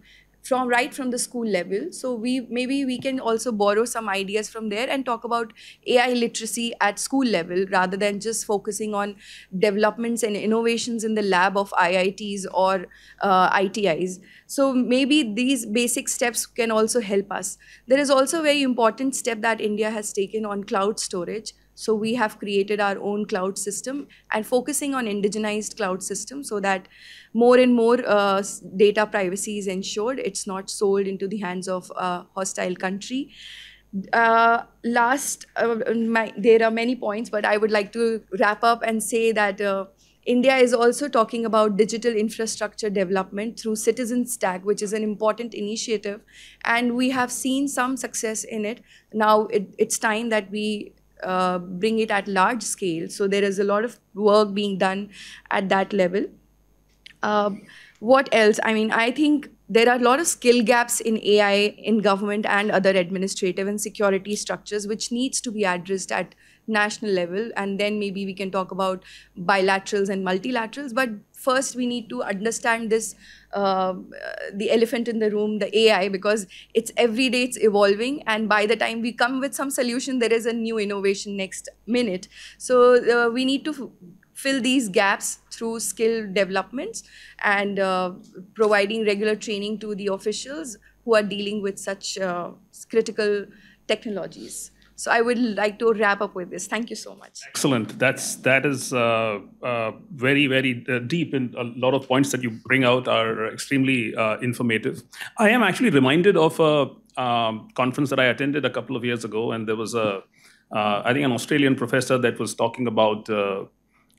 right from the school level. So maybe we can also borrow some ideas from there and talk about AI literacy at school level, rather than just focusing on developments and innovations in the lab of IITs or ITIs. So maybe these basic steps can also help us. There is also a very important step that India has taken on cloud storage. So we have created our own cloud system and focusing on indigenized cloud system, so that more and more data privacy is ensured. It's not sold into the hands of a hostile country. There are many points, but I would like to wrap up and say that India is also talking about digital infrastructure development through Citizen Stack, which is an important initiative. And we have seen some success in it. Now it's time that we bring it at large scale. So there is a lot of work being done at that level. What else? I mean, I think there are a lot of skill gaps in AI in government and other administrative and security structures, which needs to be addressed at national level. And then maybe we can talk about bilaterals and multilaterals. But first, we need to understand this, the elephant in the room, the AI, because it's every day, it's evolving. And by the time we come with some solution, there is a new innovation next minute. So we need to fill these gaps through skill developments and providing regular training to the officials who are dealing with such critical technologies. So I would like to wrap up with this. Thank you so much. Excellent. That is very, very deep, and a lot of points that you bring out are extremely informative. I am actually reminded of a conference that I attended a couple of years ago, and there was I think an Australian professor that was talking about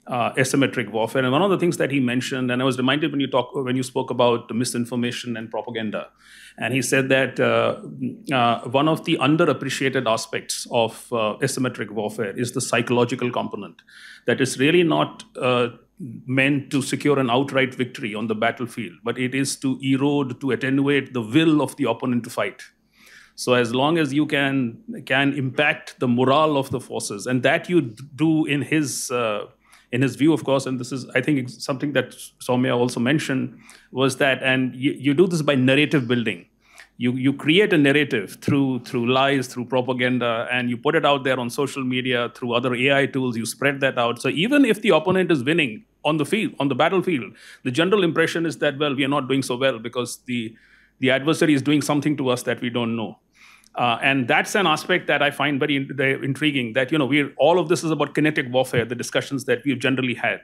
asymmetric warfare. And one of the things that he mentioned, and I was reminded when you spoke about misinformation and propaganda, and he said that one of the underappreciated aspects of asymmetric warfare is the psychological component. That is really not meant to secure an outright victory on the battlefield, but it is to erode, to attenuate the will of the opponent to fight. So as long as you can impact the morale of the forces, and that you do in his view, of course, and this is, I think, something that Soumya also mentioned, was that, and you do this by narrative building. You create a narrative through lies, through propaganda, and you put it out there on social media, through other AI tools, you spread that out. So even if the opponent is winning on the field, on the battlefield, the general impression is that, well, we are not doing so well because the adversary is doing something to us that we don't know. And that's an aspect that I find very intriguing, that, all of this is about kinetic warfare, the discussions that we've generally had,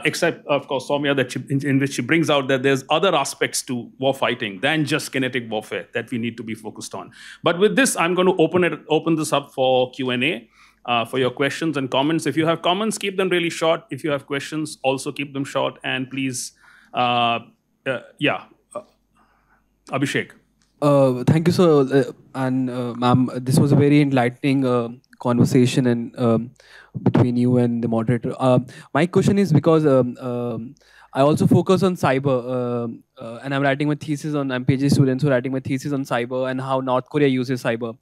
except, of course, Soumya, in which she brings out that there's other aspects to war fighting than just kinetic warfare that we need to be focused on. But with this, I'm going to open this up for Q&A. for your questions and comments. If you have comments, keep them really short. If you have questions, also keep them short. And please, Abhishek. Thank you, sir. Ma'am, this was a very enlightening conversation and between you and the moderator. My question is because I also focus on cyber, and I'm writing my thesis on. I'm PhD student, so writing my thesis on cyber and how North Korea uses cyber.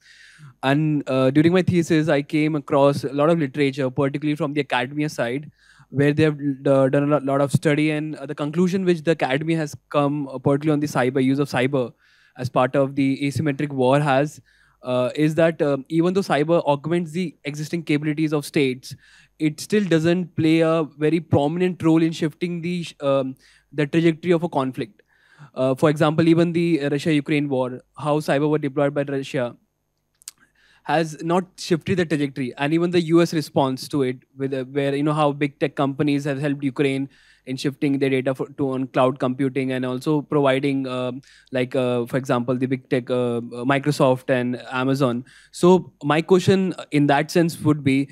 And during my thesis, I came across a lot of literature, particularly from the academia side, where they have done a lot of study, and the conclusion which the academy has come, particularly on the cyber use of cyber as part of the asymmetric war has, is that even though cyber augments the existing capabilities of states, it still doesn't play a very prominent role in shifting the trajectory of a conflict. For example, even the Russia-Ukraine war, how cyber were deployed by Russia has not shifted the trajectory, and even the US response to it, with where how big tech companies have helped Ukraine in shifting their data to on cloud computing, and also providing for example, the big tech Microsoft and Amazon. So my question in that sense would be,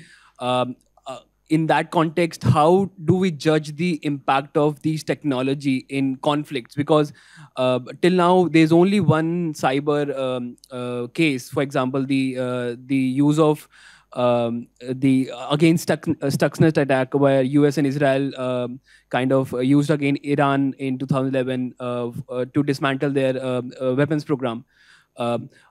in that context, how do we judge the impact of these technology in conflicts? Because till now, there's only one cyber case. For example, the use of the Stuxnet attack, where US and Israel kind of used against Iran in 2011 to dismantle their weapons program.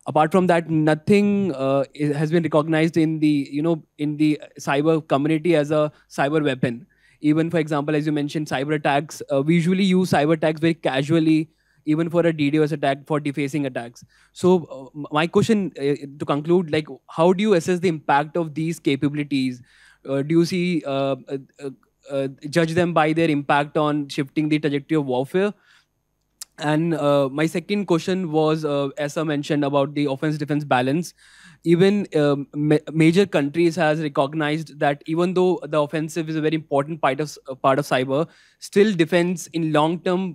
Apart from that, nothing has been recognized in the in the cyber community as a cyber weapon. Even, for example, as you mentioned, cyber attacks, we usually use cyber attacks very casually, even for a DDoS attack, for defacing attacks. So my question to conclude, like, how do you assess the impact of these capabilities? Do you see judge them by their impact on shifting the trajectory of warfare? And my second question was, as I mentioned, about the offense-defense balance. Even major countries has recognized that even though the offensive is a very important part of cyber, still defense in long term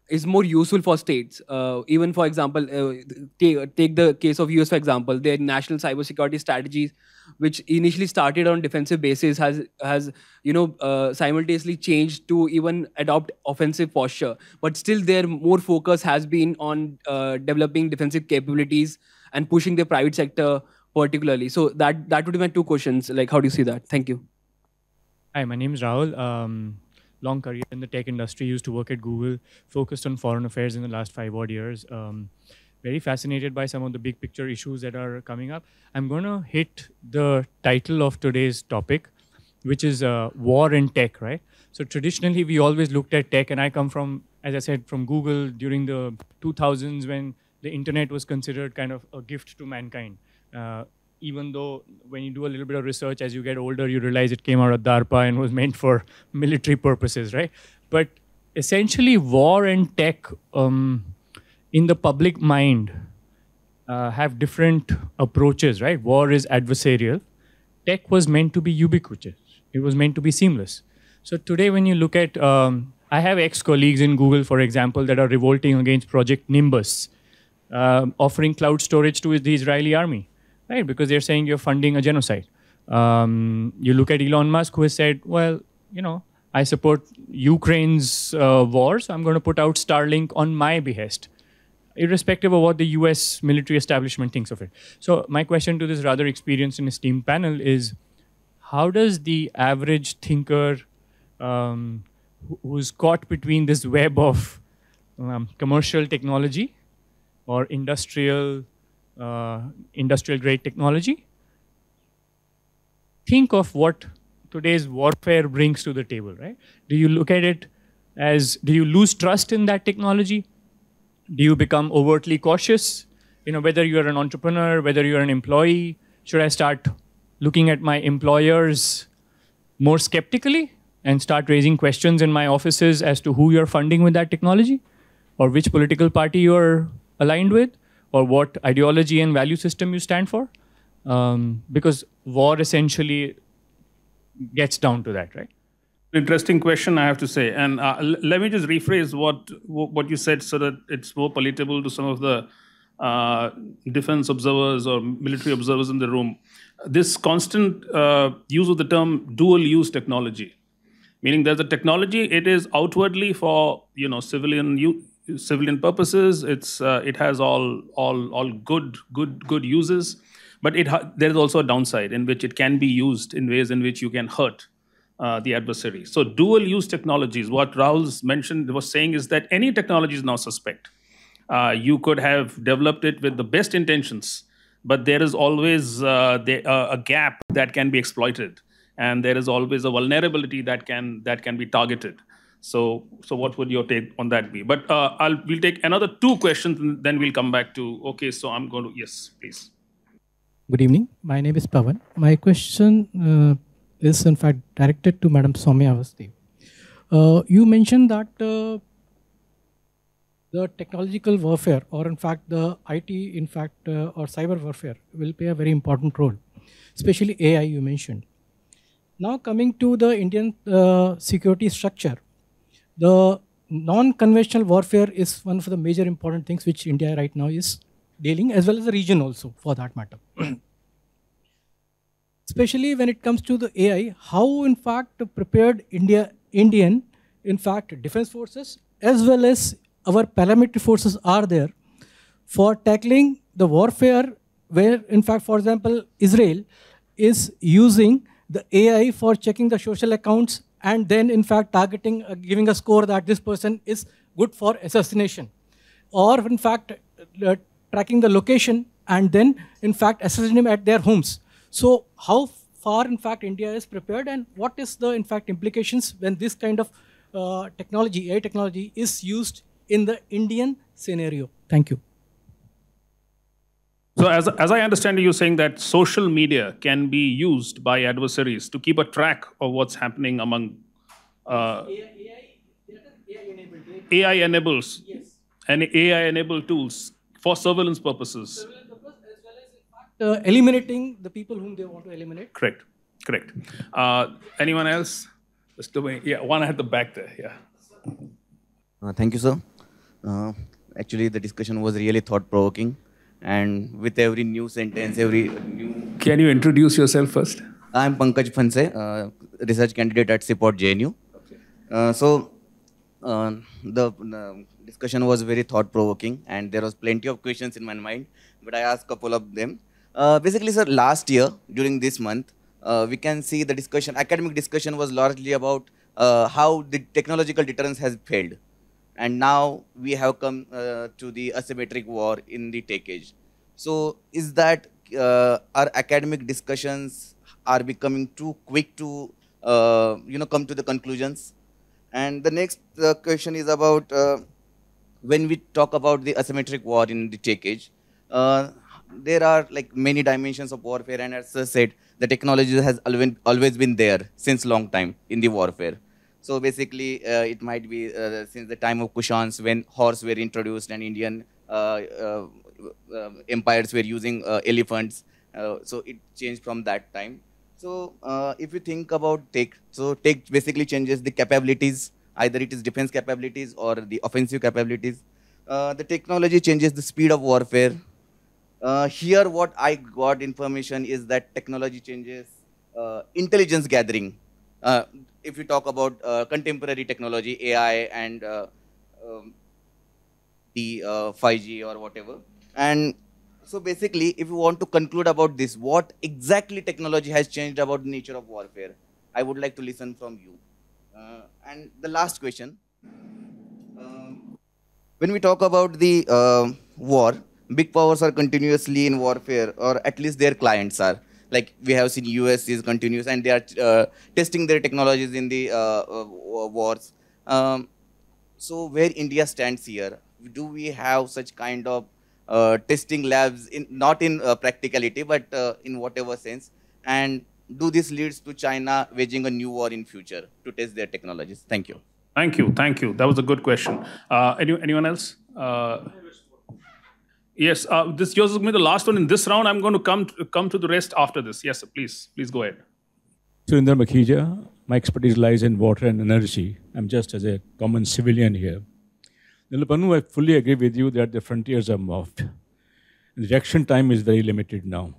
is more useful for states. Even, for example, take the case of US, for example, their national cybersecurity strategies, which initially started on defensive basis, has simultaneously changed to even adopt offensive posture. But still, their more focus has been on developing defensive capabilities and pushing the private sector particularly. So that would be my two questions. Like, how do you see that? Thank you. Hi, my name is Rahul. Long career in the tech industry, used to work at Google, focused on foreign affairs in the last 5 odd years. Very fascinated by some of the big picture issues that are coming up. I'm going to hit the title of today's topic, which is war in tech, right? So traditionally, we always looked at tech, and I come from, as I said, from Google during the 2000s, when the internet was considered kind of a gift to mankind. Even though when you do a little bit of research, as you get older, you realize it came out of DARPA and was meant for military purposes, right? But essentially, war and tech in the public mind have different approaches, right? War is adversarial. Tech was meant to be ubiquitous. It was meant to be seamless. So today, when you look at, I have ex-colleagues in Google, for example, that are revolting against Project Nimbus, offering cloud storage to the Israeli army. Right, because they're saying you're funding a genocide. You look at Elon Musk, who has said, well, I support Ukraine's war, so I'm going to put out Starlink on my behest, irrespective of what the US military establishment thinks of it. So my question to this rather experienced and esteemed panel is, how does the average thinker who's caught between this web of commercial technology or industrial grade technology, think of what today's warfare brings to the table, right? Do you look at it as, do you lose trust in that technology? Do you become overtly cautious? Whether you're an entrepreneur, whether you're an employee, should I start looking at my employers more skeptically and start raising questions in my offices as to who you're funding with that technology, or which political party you're aligned with, or what ideology and value system you stand for? Because war essentially gets down to that, right? Interesting question, I have to say. And let me just rephrase what you said so that it's more palatable to some of the defense observers or military observers in the room, this constant use of the term dual-use technology, meaning there's a technology, it is outwardly for civilian purposes. It has all good uses, but there is also a downside in which it can be used in ways in which you can hurt the adversary. So dual-use technologies, what Rahul mentioned, was saying is that any technology is now suspect. You could have developed it with the best intentions, but there is always a gap that can be exploited, and there is always a vulnerability that can be targeted. So what would your take on that be? But we'll take another 2 questions, and then we'll come back to, okay, so I'm going to, yes, please. Good evening. My name is Pavan. My question is in fact directed to Madam Soumya Avasthi. You mentioned that the technological warfare, or in fact the IT, or cyber warfare will play a very important role, especially AI you mentioned. Now coming to the Indian security structure, the non-conventional warfare is one of the major important things which India right now is dealing, as well as the region also for that matter. Especially when it comes to the AI, how in fact prepared Indian in fact defense forces as well as our paramilitary forces are there for tackling the warfare where in fact, for example, Israel is using the AI for checking the social accounts and then in fact targeting, giving a score that this person is good for assassination, or in fact tracking the location and then in fact assassinating them at their homes. So how far in fact India is prepared, and what is the in fact implications when this kind of technology, AI technology, is used in the Indian scenario? Thank you. So as I understand it, you're saying that social media can be used by adversaries to keep a track of what's happening among AI enables, yes, and AI-enabled tools for surveillance purposes. Surveillance purpose as well as in fact eliminating the people whom they want to eliminate. Correct. Anyone else? Yeah, one at the back there. Yeah. Thank you, sir. Actually, the discussion was really thought-provoking. And with every new sentence, every new... Can you introduce yourself first? I'm Pankaj Phanse, research candidate at CPOT JNU. Okay. The discussion was very thought-provoking, and there was plenty of questions in my mind, but I asked a couple of them. Basically, sir, last year, during this month, we can see the discussion, academic discussion was largely about how the technological deterrence has failed. And now we have come to the asymmetric war in the tech age. So is that our academic discussions are becoming too quick to come to the conclusions? And the next question is about when we talk about the asymmetric war in the tech age, there are like many dimensions of warfare, and as I said, the technology has always been there since long time in the warfare. So basically, it might be since the time of Kushans, when horse were introduced and Indian empires were using elephants. So it changed from that time. So if you think about tech, so tech basically changes the capabilities. Either it is defense capabilities or the offensive capabilities. The technology changes the speed of warfare. Here, what I got information is that technology changes intelligence gathering. If you talk about contemporary technology, AI and the 5G or whatever. And so basically, if you want to conclude about this, what exactly technology has changed about the nature of warfare? I would like to listen from you. And the last question, when we talk about the war, big powers are continuously in warfare, or at least their clients are. Like we have seen US is continuous, and they are testing their technologies in the wars. So where India stands here, do we have such kind of testing labs, not in practicality, but in whatever sense? And do this leads to China waging a new war in future to test their technologies? Thank you. Thank you. That was a good question. Anyone else? Yes, this yours is going to be the last one in this round. I'm going to come to the rest after this. Yes, sir, please go ahead. Surinder Makhija, my expertise lies in water and energy. I'm just as a common civilian here. Nilapanu, I fully agree with you that the frontiers are morphed. Reaction time is very limited now.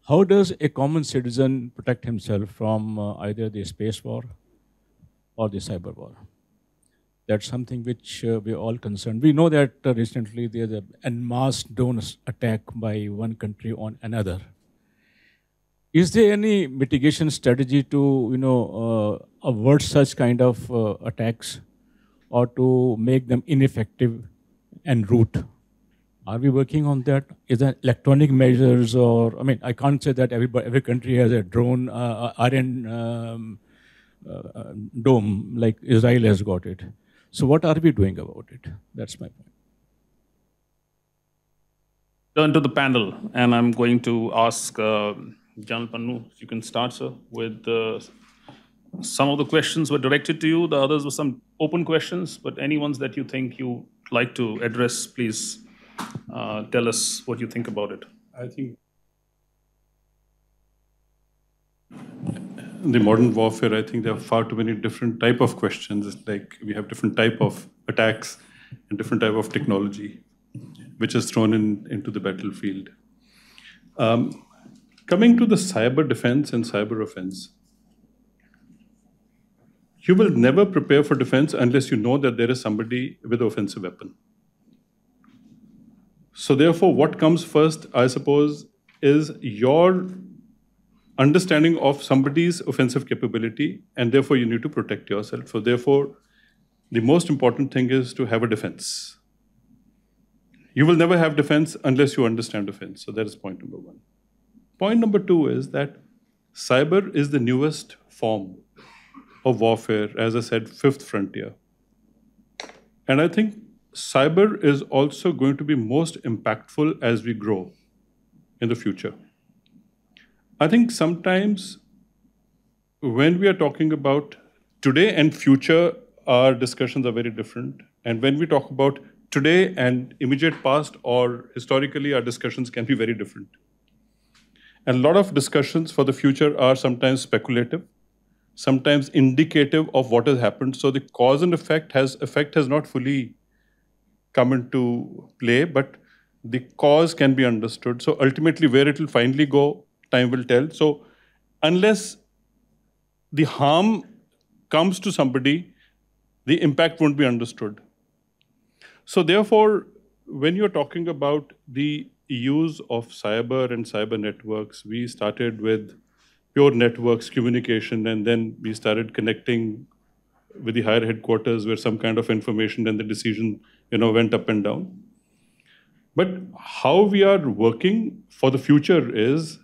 How does a common citizen protect himself from either the space war or the cyber war? That's something which we're all concerned. We know that recently there's an en masse drone attack by one country on another. Is there any mitigation strategy to avert such kind of attacks or to make them ineffective en route? Are we working on that? Is that electronic measures or, I mean, I can't say that every country has a drone, Iron Dome, like Israel has got it. So what are we doing about it? That's my point. Turn to the panel, and I'm going to ask Janal Pannu, if you can start, sir, with some of the questions were directed to you. The others were some open questions, but any ones that you think you'd like to address, please tell us what you think about it. I think in the modern warfare, I think there are far too many different type of questions. It's like we have different type of attacks and different type of technology, which is thrown into the battlefield. Coming to the cyber defense and cyber offense, you will never prepare for defense unless you know that there is somebody with an offensive weapon. So therefore, what comes first, I suppose, is your understanding of somebody's offensive capability, and therefore you need to protect yourself. So therefore, the most important thing is to have a defense. You will never have defense unless you understand defense. So that is point number one. Point number two is that cyber is the newest form of warfare, as I said, fifth frontier. And I think cyber is also going to be most impactful as we grow in the future. I think sometimes when we are talking about today and future, our discussions are very different. And when we talk about today and immediate past or historically, our discussions can be very different. And a lot of discussions for the future are sometimes speculative, sometimes indicative of what has happened. So the cause and effect has not fully come into play, but the cause can be understood. So ultimately, where it will finally go, time will tell. So unless the harm comes to somebody, the impact won't be understood. So therefore, when you're talking about the use of cyber and cyber networks, we started with pure networks, communication, and then we started connecting with the higher headquarters where some kind of information and the decision went up and down. But how we are working for the future is,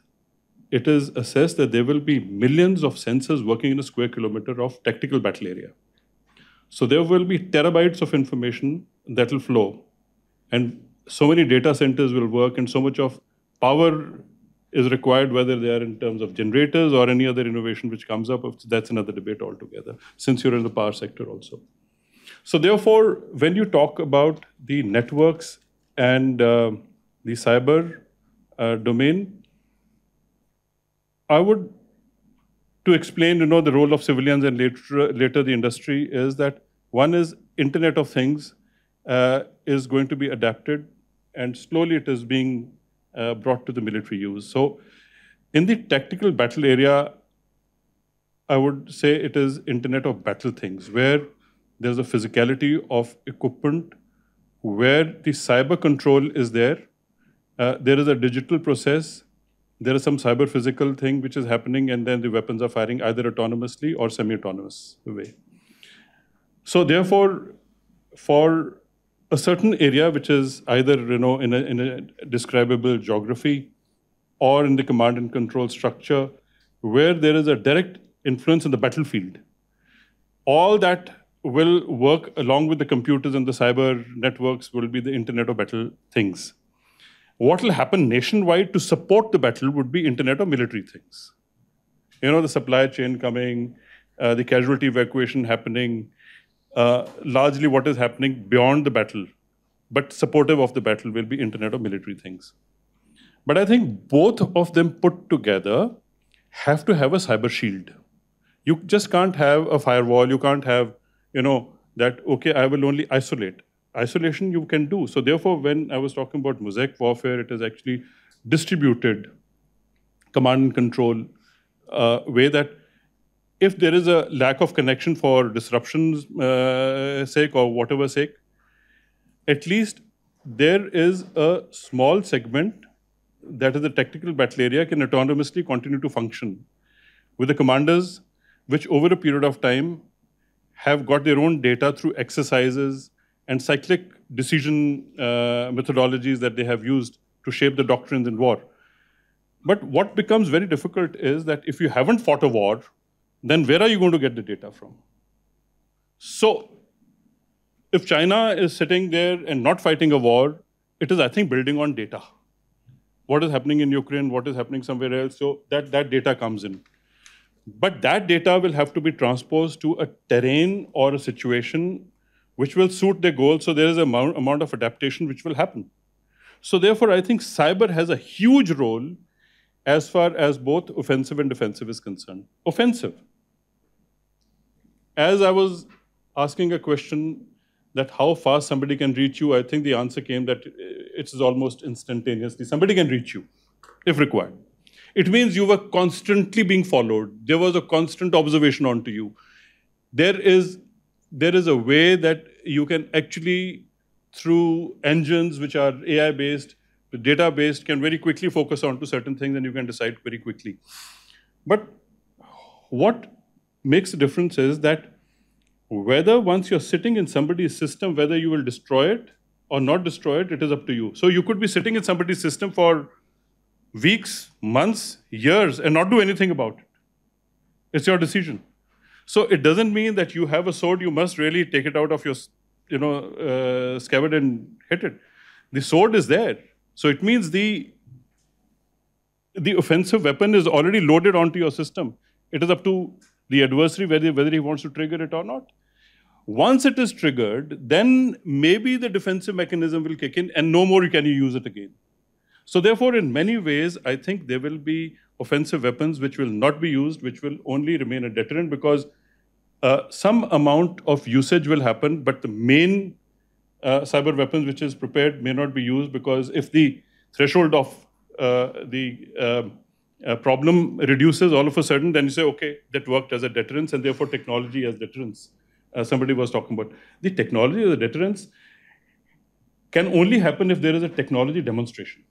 it is assessed that there will be millions of sensors working in a square kilometer of tactical battle area. So there will be terabytes of information that will flow. And so many data centers will work, and so much of power is required, whether they are in terms of generators or any other innovation which comes up. That's another debate altogether, since you're in the power sector also. So therefore, when you talk about the networks and the cyber domain, I would, to explain, the role of civilians and later the industry, is that one is Internet of Things is going to be adapted, and slowly it is being brought to the military use. So in the tactical battle area, I would say it is Internet of Battle Things, where there's a physicality of equipment, where the cyber control is there. There is a digital process. There is some cyber physical thing which is happening, and then the weapons are firing either autonomously or semi-autonomous way. So therefore, for a certain area which is either in a describable geography or in the command and control structure, where there is a direct influence in the battlefield, all that will work along with the computers and the cyber networks will be the Internet of Battle Things. What will happen nationwide to support the battle would be Internet of Military Things. The supply chain coming, the casualty evacuation happening, largely what is happening beyond the battle, but supportive of the battle will be Internet of Military Things. But I think both of them put together have to have a cyber shield. You just can't have a firewall. You can't have, that, okay, I will only isolate. isolation you can do. So therefore, when I was talking about mosaic warfare, it is actually distributed command and control way that if there is a lack of connection for disruption's sake or whatever sake, at least there is a small segment that is the technical battle area can autonomously continue to function with the commanders, which over a period of time have got their own data through exercises and cyclic decision methodologies that they have used to shape the doctrines in war. But what becomes very difficult is that if you haven't fought a war, then where are you going to get the data from? So if China is sitting there and not fighting a war, it is, I think, building on data. What is happening in Ukraine, what is happening somewhere else, so that data comes in. But that data will have to be transposed to a terrain or a situation which will suit their goals, so there is an amount of adaptation which will happen. So therefore, I think cyber has a huge role as far as both offensive and defensive is concerned. Offensive. As I was asking a question that how fast somebody can reach you, I think the answer came that it is almost instantaneously. Somebody can reach you, if required. It means you were constantly being followed. There was a constant observation onto you. There is a way that you can actually, through engines which are AI-based, data-based, can very quickly focus onto certain things and you can decide very quickly. But what makes a difference is that whether once you're sitting in somebody's system, whether you will destroy it or not destroy it, it is up to you. So you could be sitting in somebody's system for weeks, months, years, and not do anything about it. It's your decision. So it doesn't mean that you have a sword, you must really take it out of your scabbard and hit it. The sword is there. So it means the offensive weapon is already loaded onto your system. It is up to the adversary whether he wants to trigger it or not. Once it is triggered, then maybe the defensive mechanism will kick in and no more can you use it again. So therefore, in many ways, I think there will be offensive weapons which will not be used, which will only remain a deterrent because some amount of usage will happen, but the main cyber weapons which is prepared may not be used because if the threshold of the problem reduces all of a sudden, then you say, okay, that worked as a deterrence and therefore technology as deterrence. Somebody was talking about. The technology as a deterrence can only happen if there is a technology demonstration.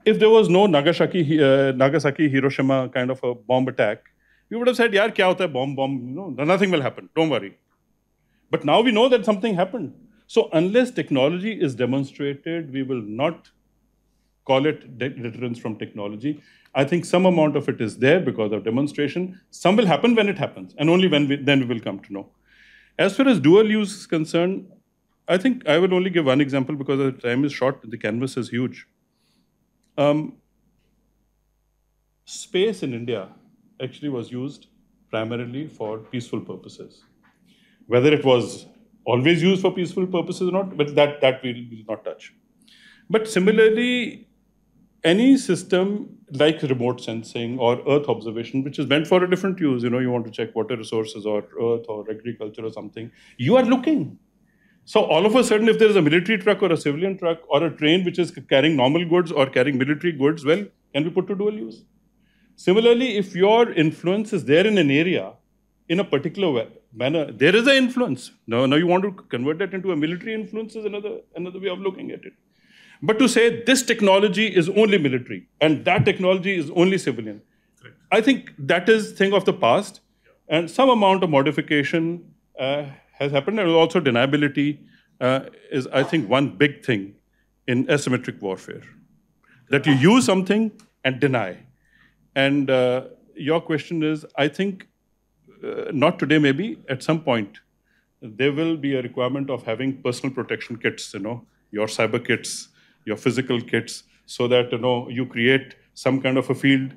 If there was no Nagasaki, Hiroshima kind of a bomb attack, we would have said, yaar, kya hota hai, bomb, nothing will happen, don't worry. But now we know that something happened. So unless technology is demonstrated, we will not call it deterrence from technology. I think some amount of it is there because of demonstration. Some will happen when it happens, and only then we will come to know. As far as dual use is concerned, I think I will only give one example because the time is short, the canvas is huge. Space in India actually was used primarily for peaceful purposes. Whether it was always used for peaceful purposes or not, but that we will not touch. But similarly, any system like remote sensing or Earth observation, which is meant for a different use, you want to check water resources or Earth or agriculture or something, you are looking. So all of a sudden, if there is a military truck or a civilian truck or a train which is carrying normal goods or carrying military goods, well, can be put to dual use. Similarly, if your influence is there in an area in a particular manner, there is an influence. Now you want to convert that into a military influence is another way of looking at it. But to say this technology is only military and that technology is only civilian, correct. I think that is thing of the past, and some amount of modification has happened, and also deniability is, I think, one big thing in asymmetric warfare, that you use something and deny. And your question is, I think, not today, maybe at some point, there will be a requirement of having personal protection kits, your cyber kits, your physical kits, so that you create some kind of a field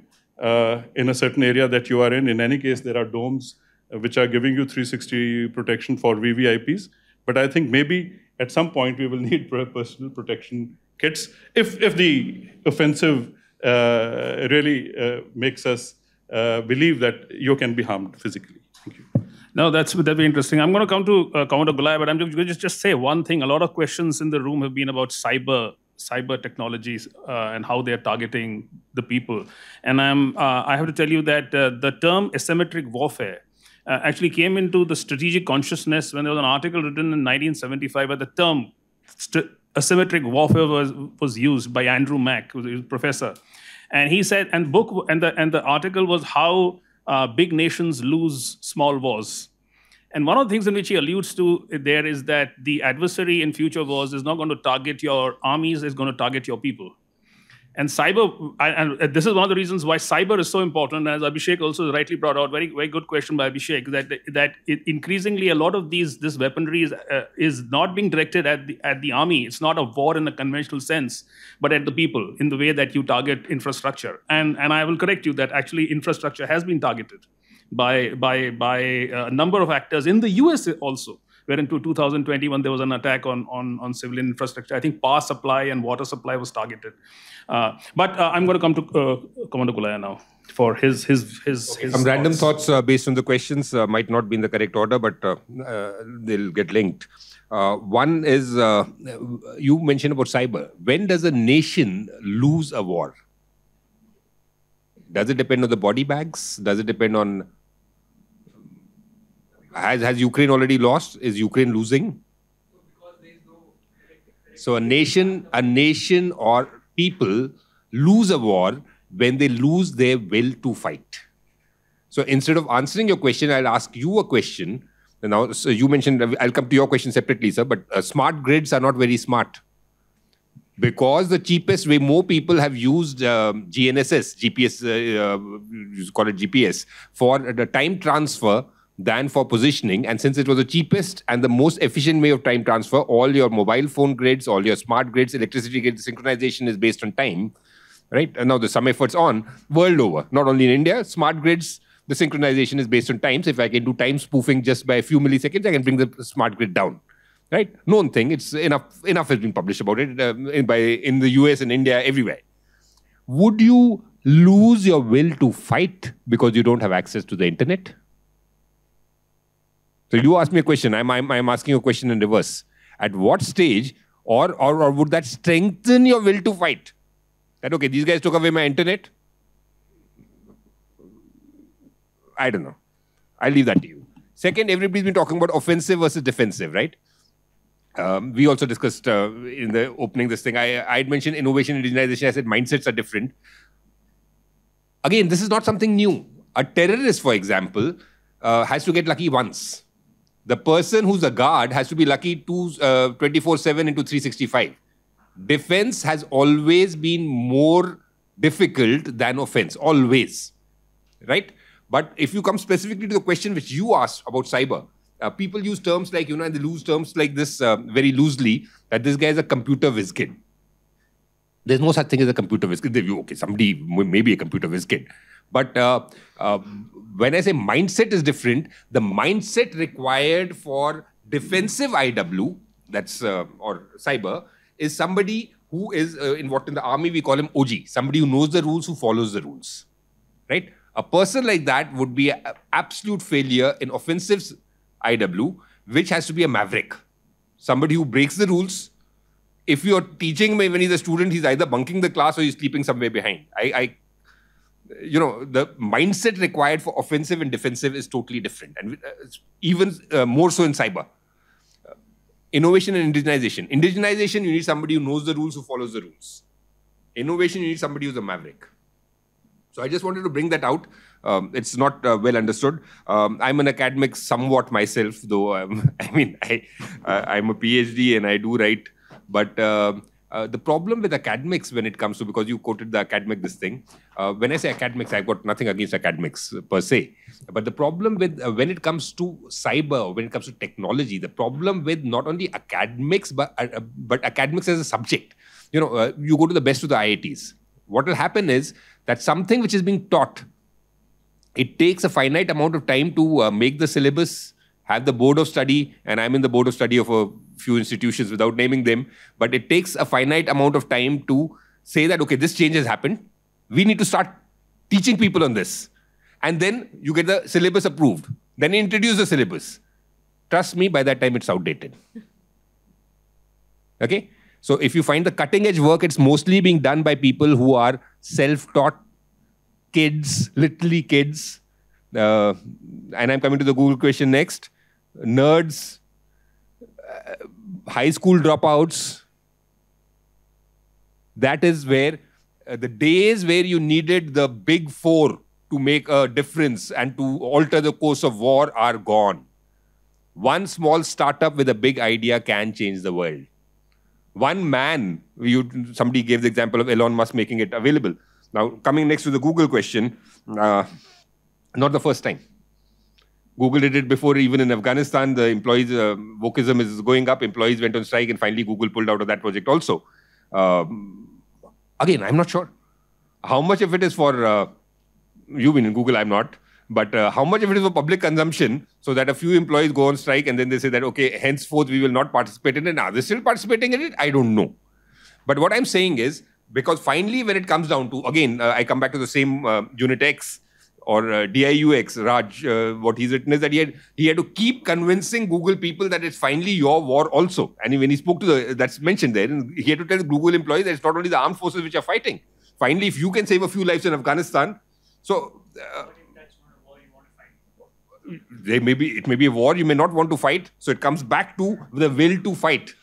in a certain area that you are in. In any case, there are domes which are giving you 360 protection for VVIPs. But I think maybe at some point we will need personal protection kits if the offensive really makes us believe that you can be harmed physically. Thank you. No, that'd be interesting. I'm going to come to Commodore Gulai, but I'm going to just say one thing. A lot of questions in the room have been about cyber technologies and how they're targeting the people. And I have to tell you that the term asymmetric warfare actually came into the strategic consciousness when there was an article written in 1975 where the term asymmetric warfare was used by Andrew Mack, who was a professor. And he said, and the article was how big nations lose small wars. And one of the things in which he alludes to there is that the adversary in future wars is not going to target your armies, it's going to target your people. And cyber, and this is one of the reasons why cyber is so important. As Abhishek also rightly brought out, very, very good question by Abhishek, that increasingly a lot of this weaponry is not being directed at the army. It's not a war in the conventional sense, but at the people in the way that you target infrastructure. And I will correct you that actually infrastructure has been targeted by a number of actors in the US also. Where in 2021 there was an attack on civilian infrastructure. I think power supply and water supply was targeted. But I'm going to come to Commander Gulaya now for his Some random thoughts based on the questions might not be in the correct order, but they'll get linked. One is, you mentioned about cyber. When does a nation lose a war? Does it depend on the body bags? Does it depend on... Has Ukraine already lost? Is Ukraine losing? So a nation or people lose a war when they lose their will to fight. So instead of answering your question, I'll ask you a question. Now, so you mentioned, I'll come to your question separately, sir, but smart grids are not very smart. Because the cheapest way, more people have used GNSS, GPS, you call it GPS, for the time transfer than for positioning. And since it was the cheapest and the most efficient way of time transfer, all your mobile phone grids, all your smart grids, electricity grids, synchronization is based on time, right? And now there's some efforts on world over, not only in India. Smart grids, the synchronization is based on time. So if I can do time spoofing just by a few milliseconds, I can bring the smart grid down, right? Known thing. It's enough has been published about it in the US and India, everywhere. Would you lose your will to fight because you don't have access to the internet? So you asked me a question. I'm asking you a question in reverse. At what stage, or would that strengthen your will to fight? That, okay, these guys took away my internet? I don't know. I'll leave that to you. Second, everybody's been talking about offensive versus defensive, right? We also discussed in the opening this thing. I had mentioned innovation and digitization. I said mindsets are different. Again, this is not something new. A terrorist, for example, has to get lucky once. The person who's a guard has to be lucky 24/7 into 365. Defense has always been more difficult than offense, always, right? But if you come specifically to the question which you asked about cyber, people use terms like, and they use terms like this very loosely, that this guy is a computer whiz kid. There's no such thing as a computer whiz kid. Okay, somebody may be a computer whiz kid. But when I say mindset is different, the mindset required for defensive IW, that's or cyber, is somebody who is in the army we call him OG, somebody who knows the rules, who follows the rules, right? A person like that would be an absolute failure in offensive IW, which has to be a maverick, somebody who breaks the rules. If you're teaching him when he's a student, he's either bunking the class or he's sleeping somewhere behind. The mindset required for offensive and defensive is totally different. And even more so in cyber. Innovation and indigenization. Indigenization, you need somebody who knows the rules, who follows the rules. Innovation, you need somebody who's a maverick. So I just wanted to bring that out. It's not well understood. I'm an academic somewhat myself, though. I'm a PhD and I do write. But the problem with academics when it comes to, because you quoted the academic this thing, when I say academics, I've got nothing against academics per se. But the problem with, when it comes to cyber, when it comes to technology, the problem with not only academics, but academics as a subject. You go to the best of the IITs. What will happen is that something which is being taught, it takes a finite amount of time to make the syllabus, have the board of study, and I'm in the board of study of a few institutions without naming them, but it takes a finite amount of time to say that, okay, this change has happened. We need to start teaching people on this. And then you get the syllabus approved. Then introduce the syllabus. Trust me, by that time it's outdated. Okay? So if you find the cutting edge work, it's mostly being done by people who are self-taught kids, literally kids. And I'm coming to the Google question next. Nerds, high school dropouts. That is where the days where you needed the big four to make a difference and to alter the course of war are gone. One small startup with a big idea can change the world. One man, somebody gave the example of Elon Musk making it available. Now, coming next to the Google question, not the first time. Google did it before, even in Afghanistan. The employees' wokeism is going up. Employees went on strike, and finally Google pulled out of that project also. Again, I'm not sure. How much of it is for, you've been in Google, I'm not. But how much of it is for public consumption so that a few employees go on strike and then they say that, okay, henceforth we will not participate in it. Are they still participating in it? I don't know. But what I'm saying is, because finally when it comes down to, again, I come back to the same Unit X or DIUX, Raj, what he's written is that he had to keep convincing Google people that it's finally your war also. And when he spoke to that's mentioned there, he had to tell Google employees that it's not only the armed forces which are fighting. Finally, if you can save a few lives in Afghanistan, so... it may be a war you may not want to fight. So it comes back to the will to fight.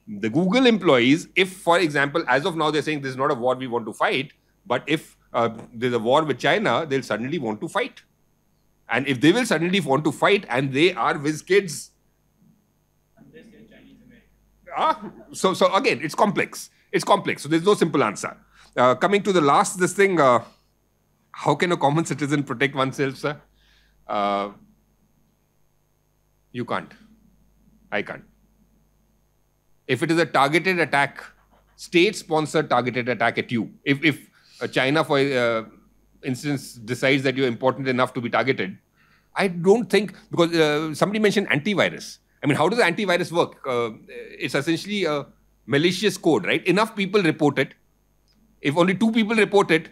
The Google employees, if, for example, as of now, they're saying this is not a war we want to fight, but if there's a war with China, they'll suddenly want to fight. And if they will suddenly want to fight and they are whiz kids. So again, it's complex. It's complex. So there's no simple answer. Coming to the last, this thing, how can a common citizen protect oneself, sir? You can't. I can't. If it is a targeted attack, state-sponsored targeted attack at you, if China, for instance, decides that you're important enough to be targeted, I don't think, because somebody mentioned antivirus. I mean, how does antivirus work? It's essentially a malicious code, right? Enough people report it. If only 2 people report it,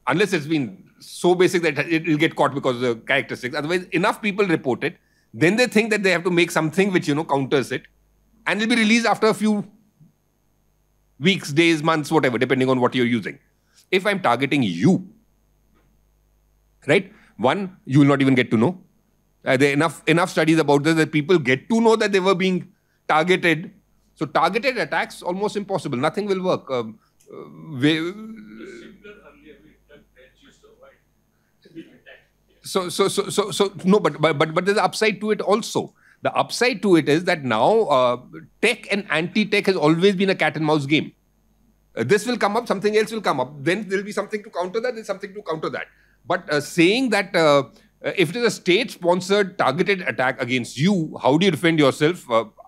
unless it's been so basic that it will get caught because of the characteristics. Otherwise, enough people report it. Then they think that they have to make something which, counters it. And it'll be released after a few weeks, days, months, whatever, depending on what you're using. If I'm targeting you, right? One, you will not even get to know. There are enough studies about this that people get to know that they were being targeted. So targeted attacks, almost impossible. Nothing will work. No, but there's an upside to it also. The upside to it is that now tech and anti-tech has always been a cat and mouse game. This will come up, something else will come up. Then there'll be something to counter that, there's something to counter that. But saying that if it is a state-sponsored targeted attack against you, how do you defend yourself?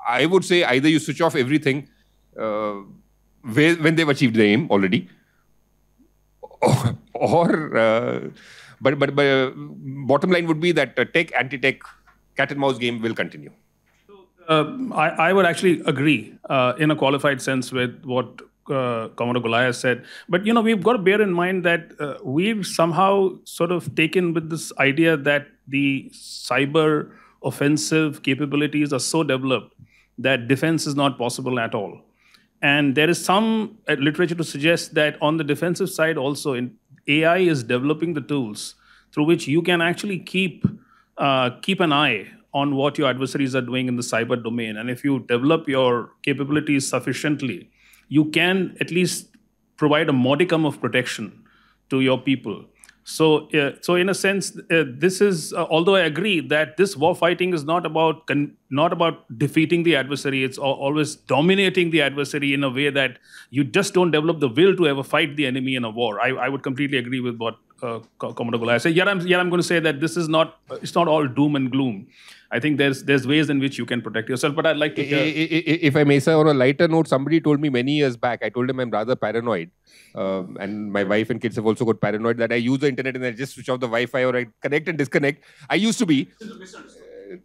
I would say either you switch off everything when they've achieved the aim already, but bottom line would be that tech, anti-tech, cat and mouse game will continue. I would actually agree in a qualified sense with what Commodore Goliath said. But, we've got to bear in mind that we've somehow sort of taken with this idea that the cyber offensive capabilities are so developed that defense is not possible at all. And there is some literature to suggest that on the defensive side also, AI is developing the tools through which you can actually keep an eye on what your adversaries are doing in the cyber domain. And if you develop your capabilities sufficiently, you can at least provide a modicum of protection to your people. So in a sense, this is, although I agree that this war fighting is not about defeating the adversary, it's always dominating the adversary in a way that you just don't develop the will to ever fight the enemy in a war. I would completely agree with what Commodore Goliath said. Yet I'm going to say that this is not, it's not all doom and gloom. I think there's ways in which you can protect yourself, but I'd like to hear... If I may say, on a lighter note, somebody told me many years back, I told him I'm rather paranoid. And my wife and kids have also got paranoid that I use the internet and I just switch off the Wi-Fi or I connect and disconnect. I used to be...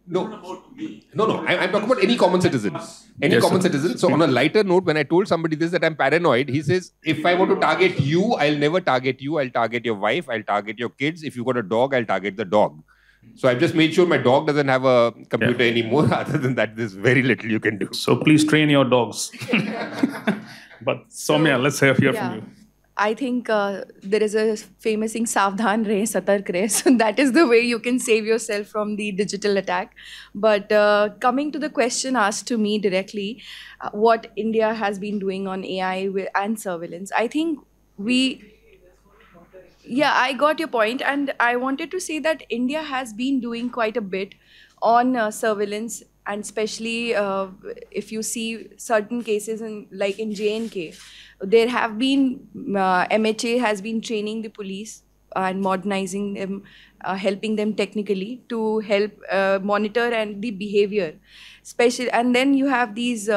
No, I'm talking about any common citizen. Any common citizen. So on a lighter note, when I told somebody this, that I'm paranoid, he says, if I want to target you, I'll never target you. I'll target your wife. I'll target your kids. If you got a dog, I'll target the dog. So I've just made sure my dog doesn't have a computer anymore. Other than that, there's very little you can do. So please train your dogs. But Soumya, let's hear from you. I think there is a famous thing, Savdhan Rahe, Satark Rahe. So that is the way you can save yourself from the digital attack. But coming to the question asked to me directly, what India has been doing on AI and surveillance, I think I got your point, and I wanted to say that India has been doing quite a bit on surveillance, and especially if you see certain cases like in J&K, there have been MHA has been training the police and modernizing them, helping them technically to help monitor and the behavior, especially. And then you have these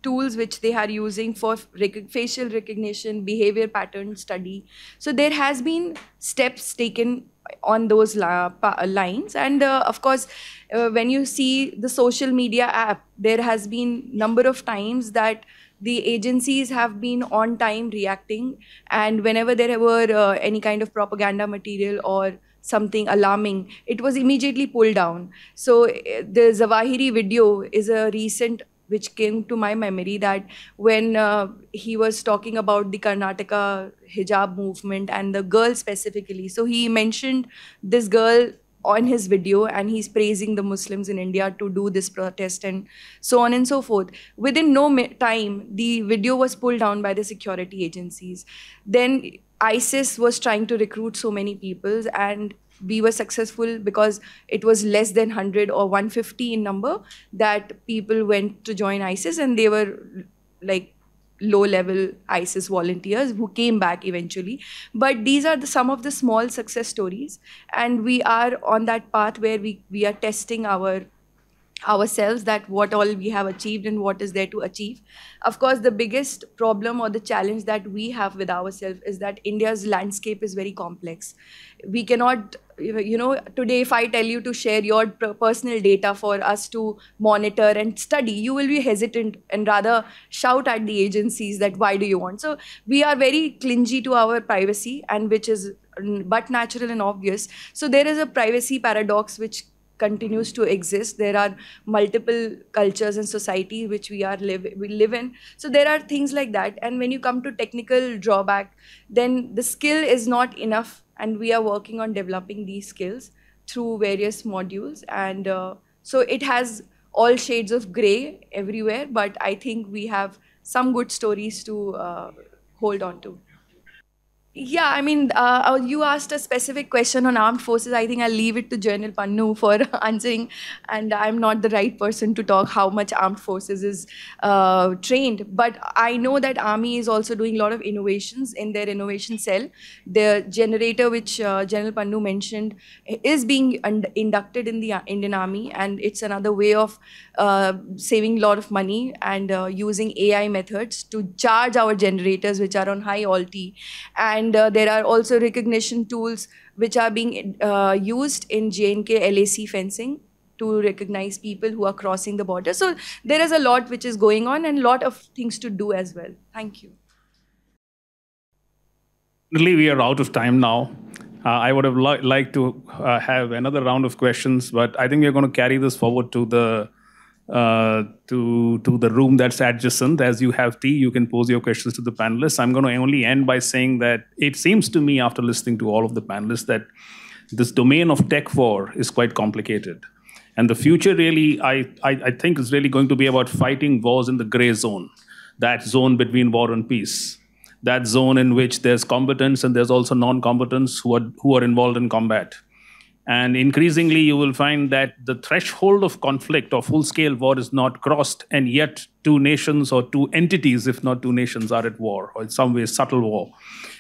tools which they are using for facial recognition, behavior pattern study. So there has been steps taken on those lines. And of course, when you see the social media app, there has been number of times that the agencies have been on time reacting, and whenever there were any kind of propaganda material or something alarming, it was immediately pulled down. So the Zawahiri video is a recent which came to my memory, that when he was talking about the Karnataka hijab movement and the girl specifically. So he mentioned this girl on his video, and he's praising the Muslims in India to do this protest and so on and so forth. Within no time, the video was pulled down by the security agencies. Then ISIS was trying to recruit so many people, and we were successful because it was less than 100 or 150 in number that people went to join ISIS, and they were like low-level ISIS volunteers who came back eventually. But these are some of the small success stories, and we are on that path where we are testing ourselves, that what all we have achieved and what is there to achieve. Of course, the biggest problem or the challenge that we have with ourselves is that India's landscape is very complex. We cannot, today if I tell you to share your personal data for us to monitor and study, you will be hesitant and rather shout at the agencies that why do you want? So we are very clingy to our privacy, and which is but natural and obvious. So there is a privacy paradox which continues to exist. There are multiple cultures and society which we live in. So there are things like that. And when you come to technical drawback, then the skill is not enough. And we are working on developing these skills through various modules. And so it has all shades of gray everywhere. But I think we have some good stories to hold on to. Yeah, I mean, you asked a specific question on armed forces. I think I'll leave it to General Pannu for answering, and I'm not the right person to talk how much armed forces is trained. But I know that Army is also doing a lot of innovations in their innovation cell. The generator which General Pannu mentioned is being inducted in the Indian Army, and it's another way of saving a lot of money and using AI methods to charge our generators which are on high alti. And there are also recognition tools which are being used in J&K LAC fencing to recognize people who are crossing the border. So there is a lot which is going on and a lot of things to do as well. Thank you. Really, we are out of time now. I would have liked to have another round of questions, but I think we are going to carry this forward to the room that's adjacent. As you have tea, you can pose your questions to the panelists. I'm going to only end by saying that it seems to me, after listening to all of the panelists, that this domain of tech war is quite complicated. And the future really, I think, is really going to be about fighting wars in the gray zone, that zone between war and peace, that zone in which there's combatants and there's also non-combatants who are involved in combat. And increasingly, you will find that the threshold of conflict or full-scale war is not crossed, and yet two nations or two entities, if not two nations, are at war, or in some way subtle war.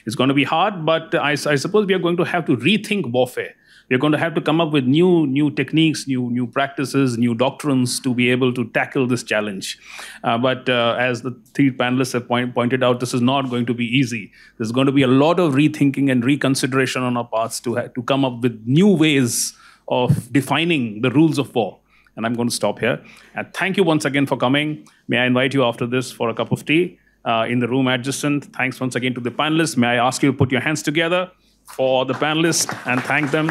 It's going to be hard, but I suppose we are going to have to rethink warfare. We're going to have to come up with new techniques, new practices, new doctrines to be able to tackle this challenge. But as the three panelists have pointed out, this is not going to be easy. There's going to be a lot of rethinking and reconsideration on our parts to come up with new ways of defining the rules of war. And I'm going to stop here. And thank you once again for coming. May I invite you after this for a cup of tea in the room adjacent. Thanks once again to the panelists. May I ask you to put your hands together for the panelists and thank them.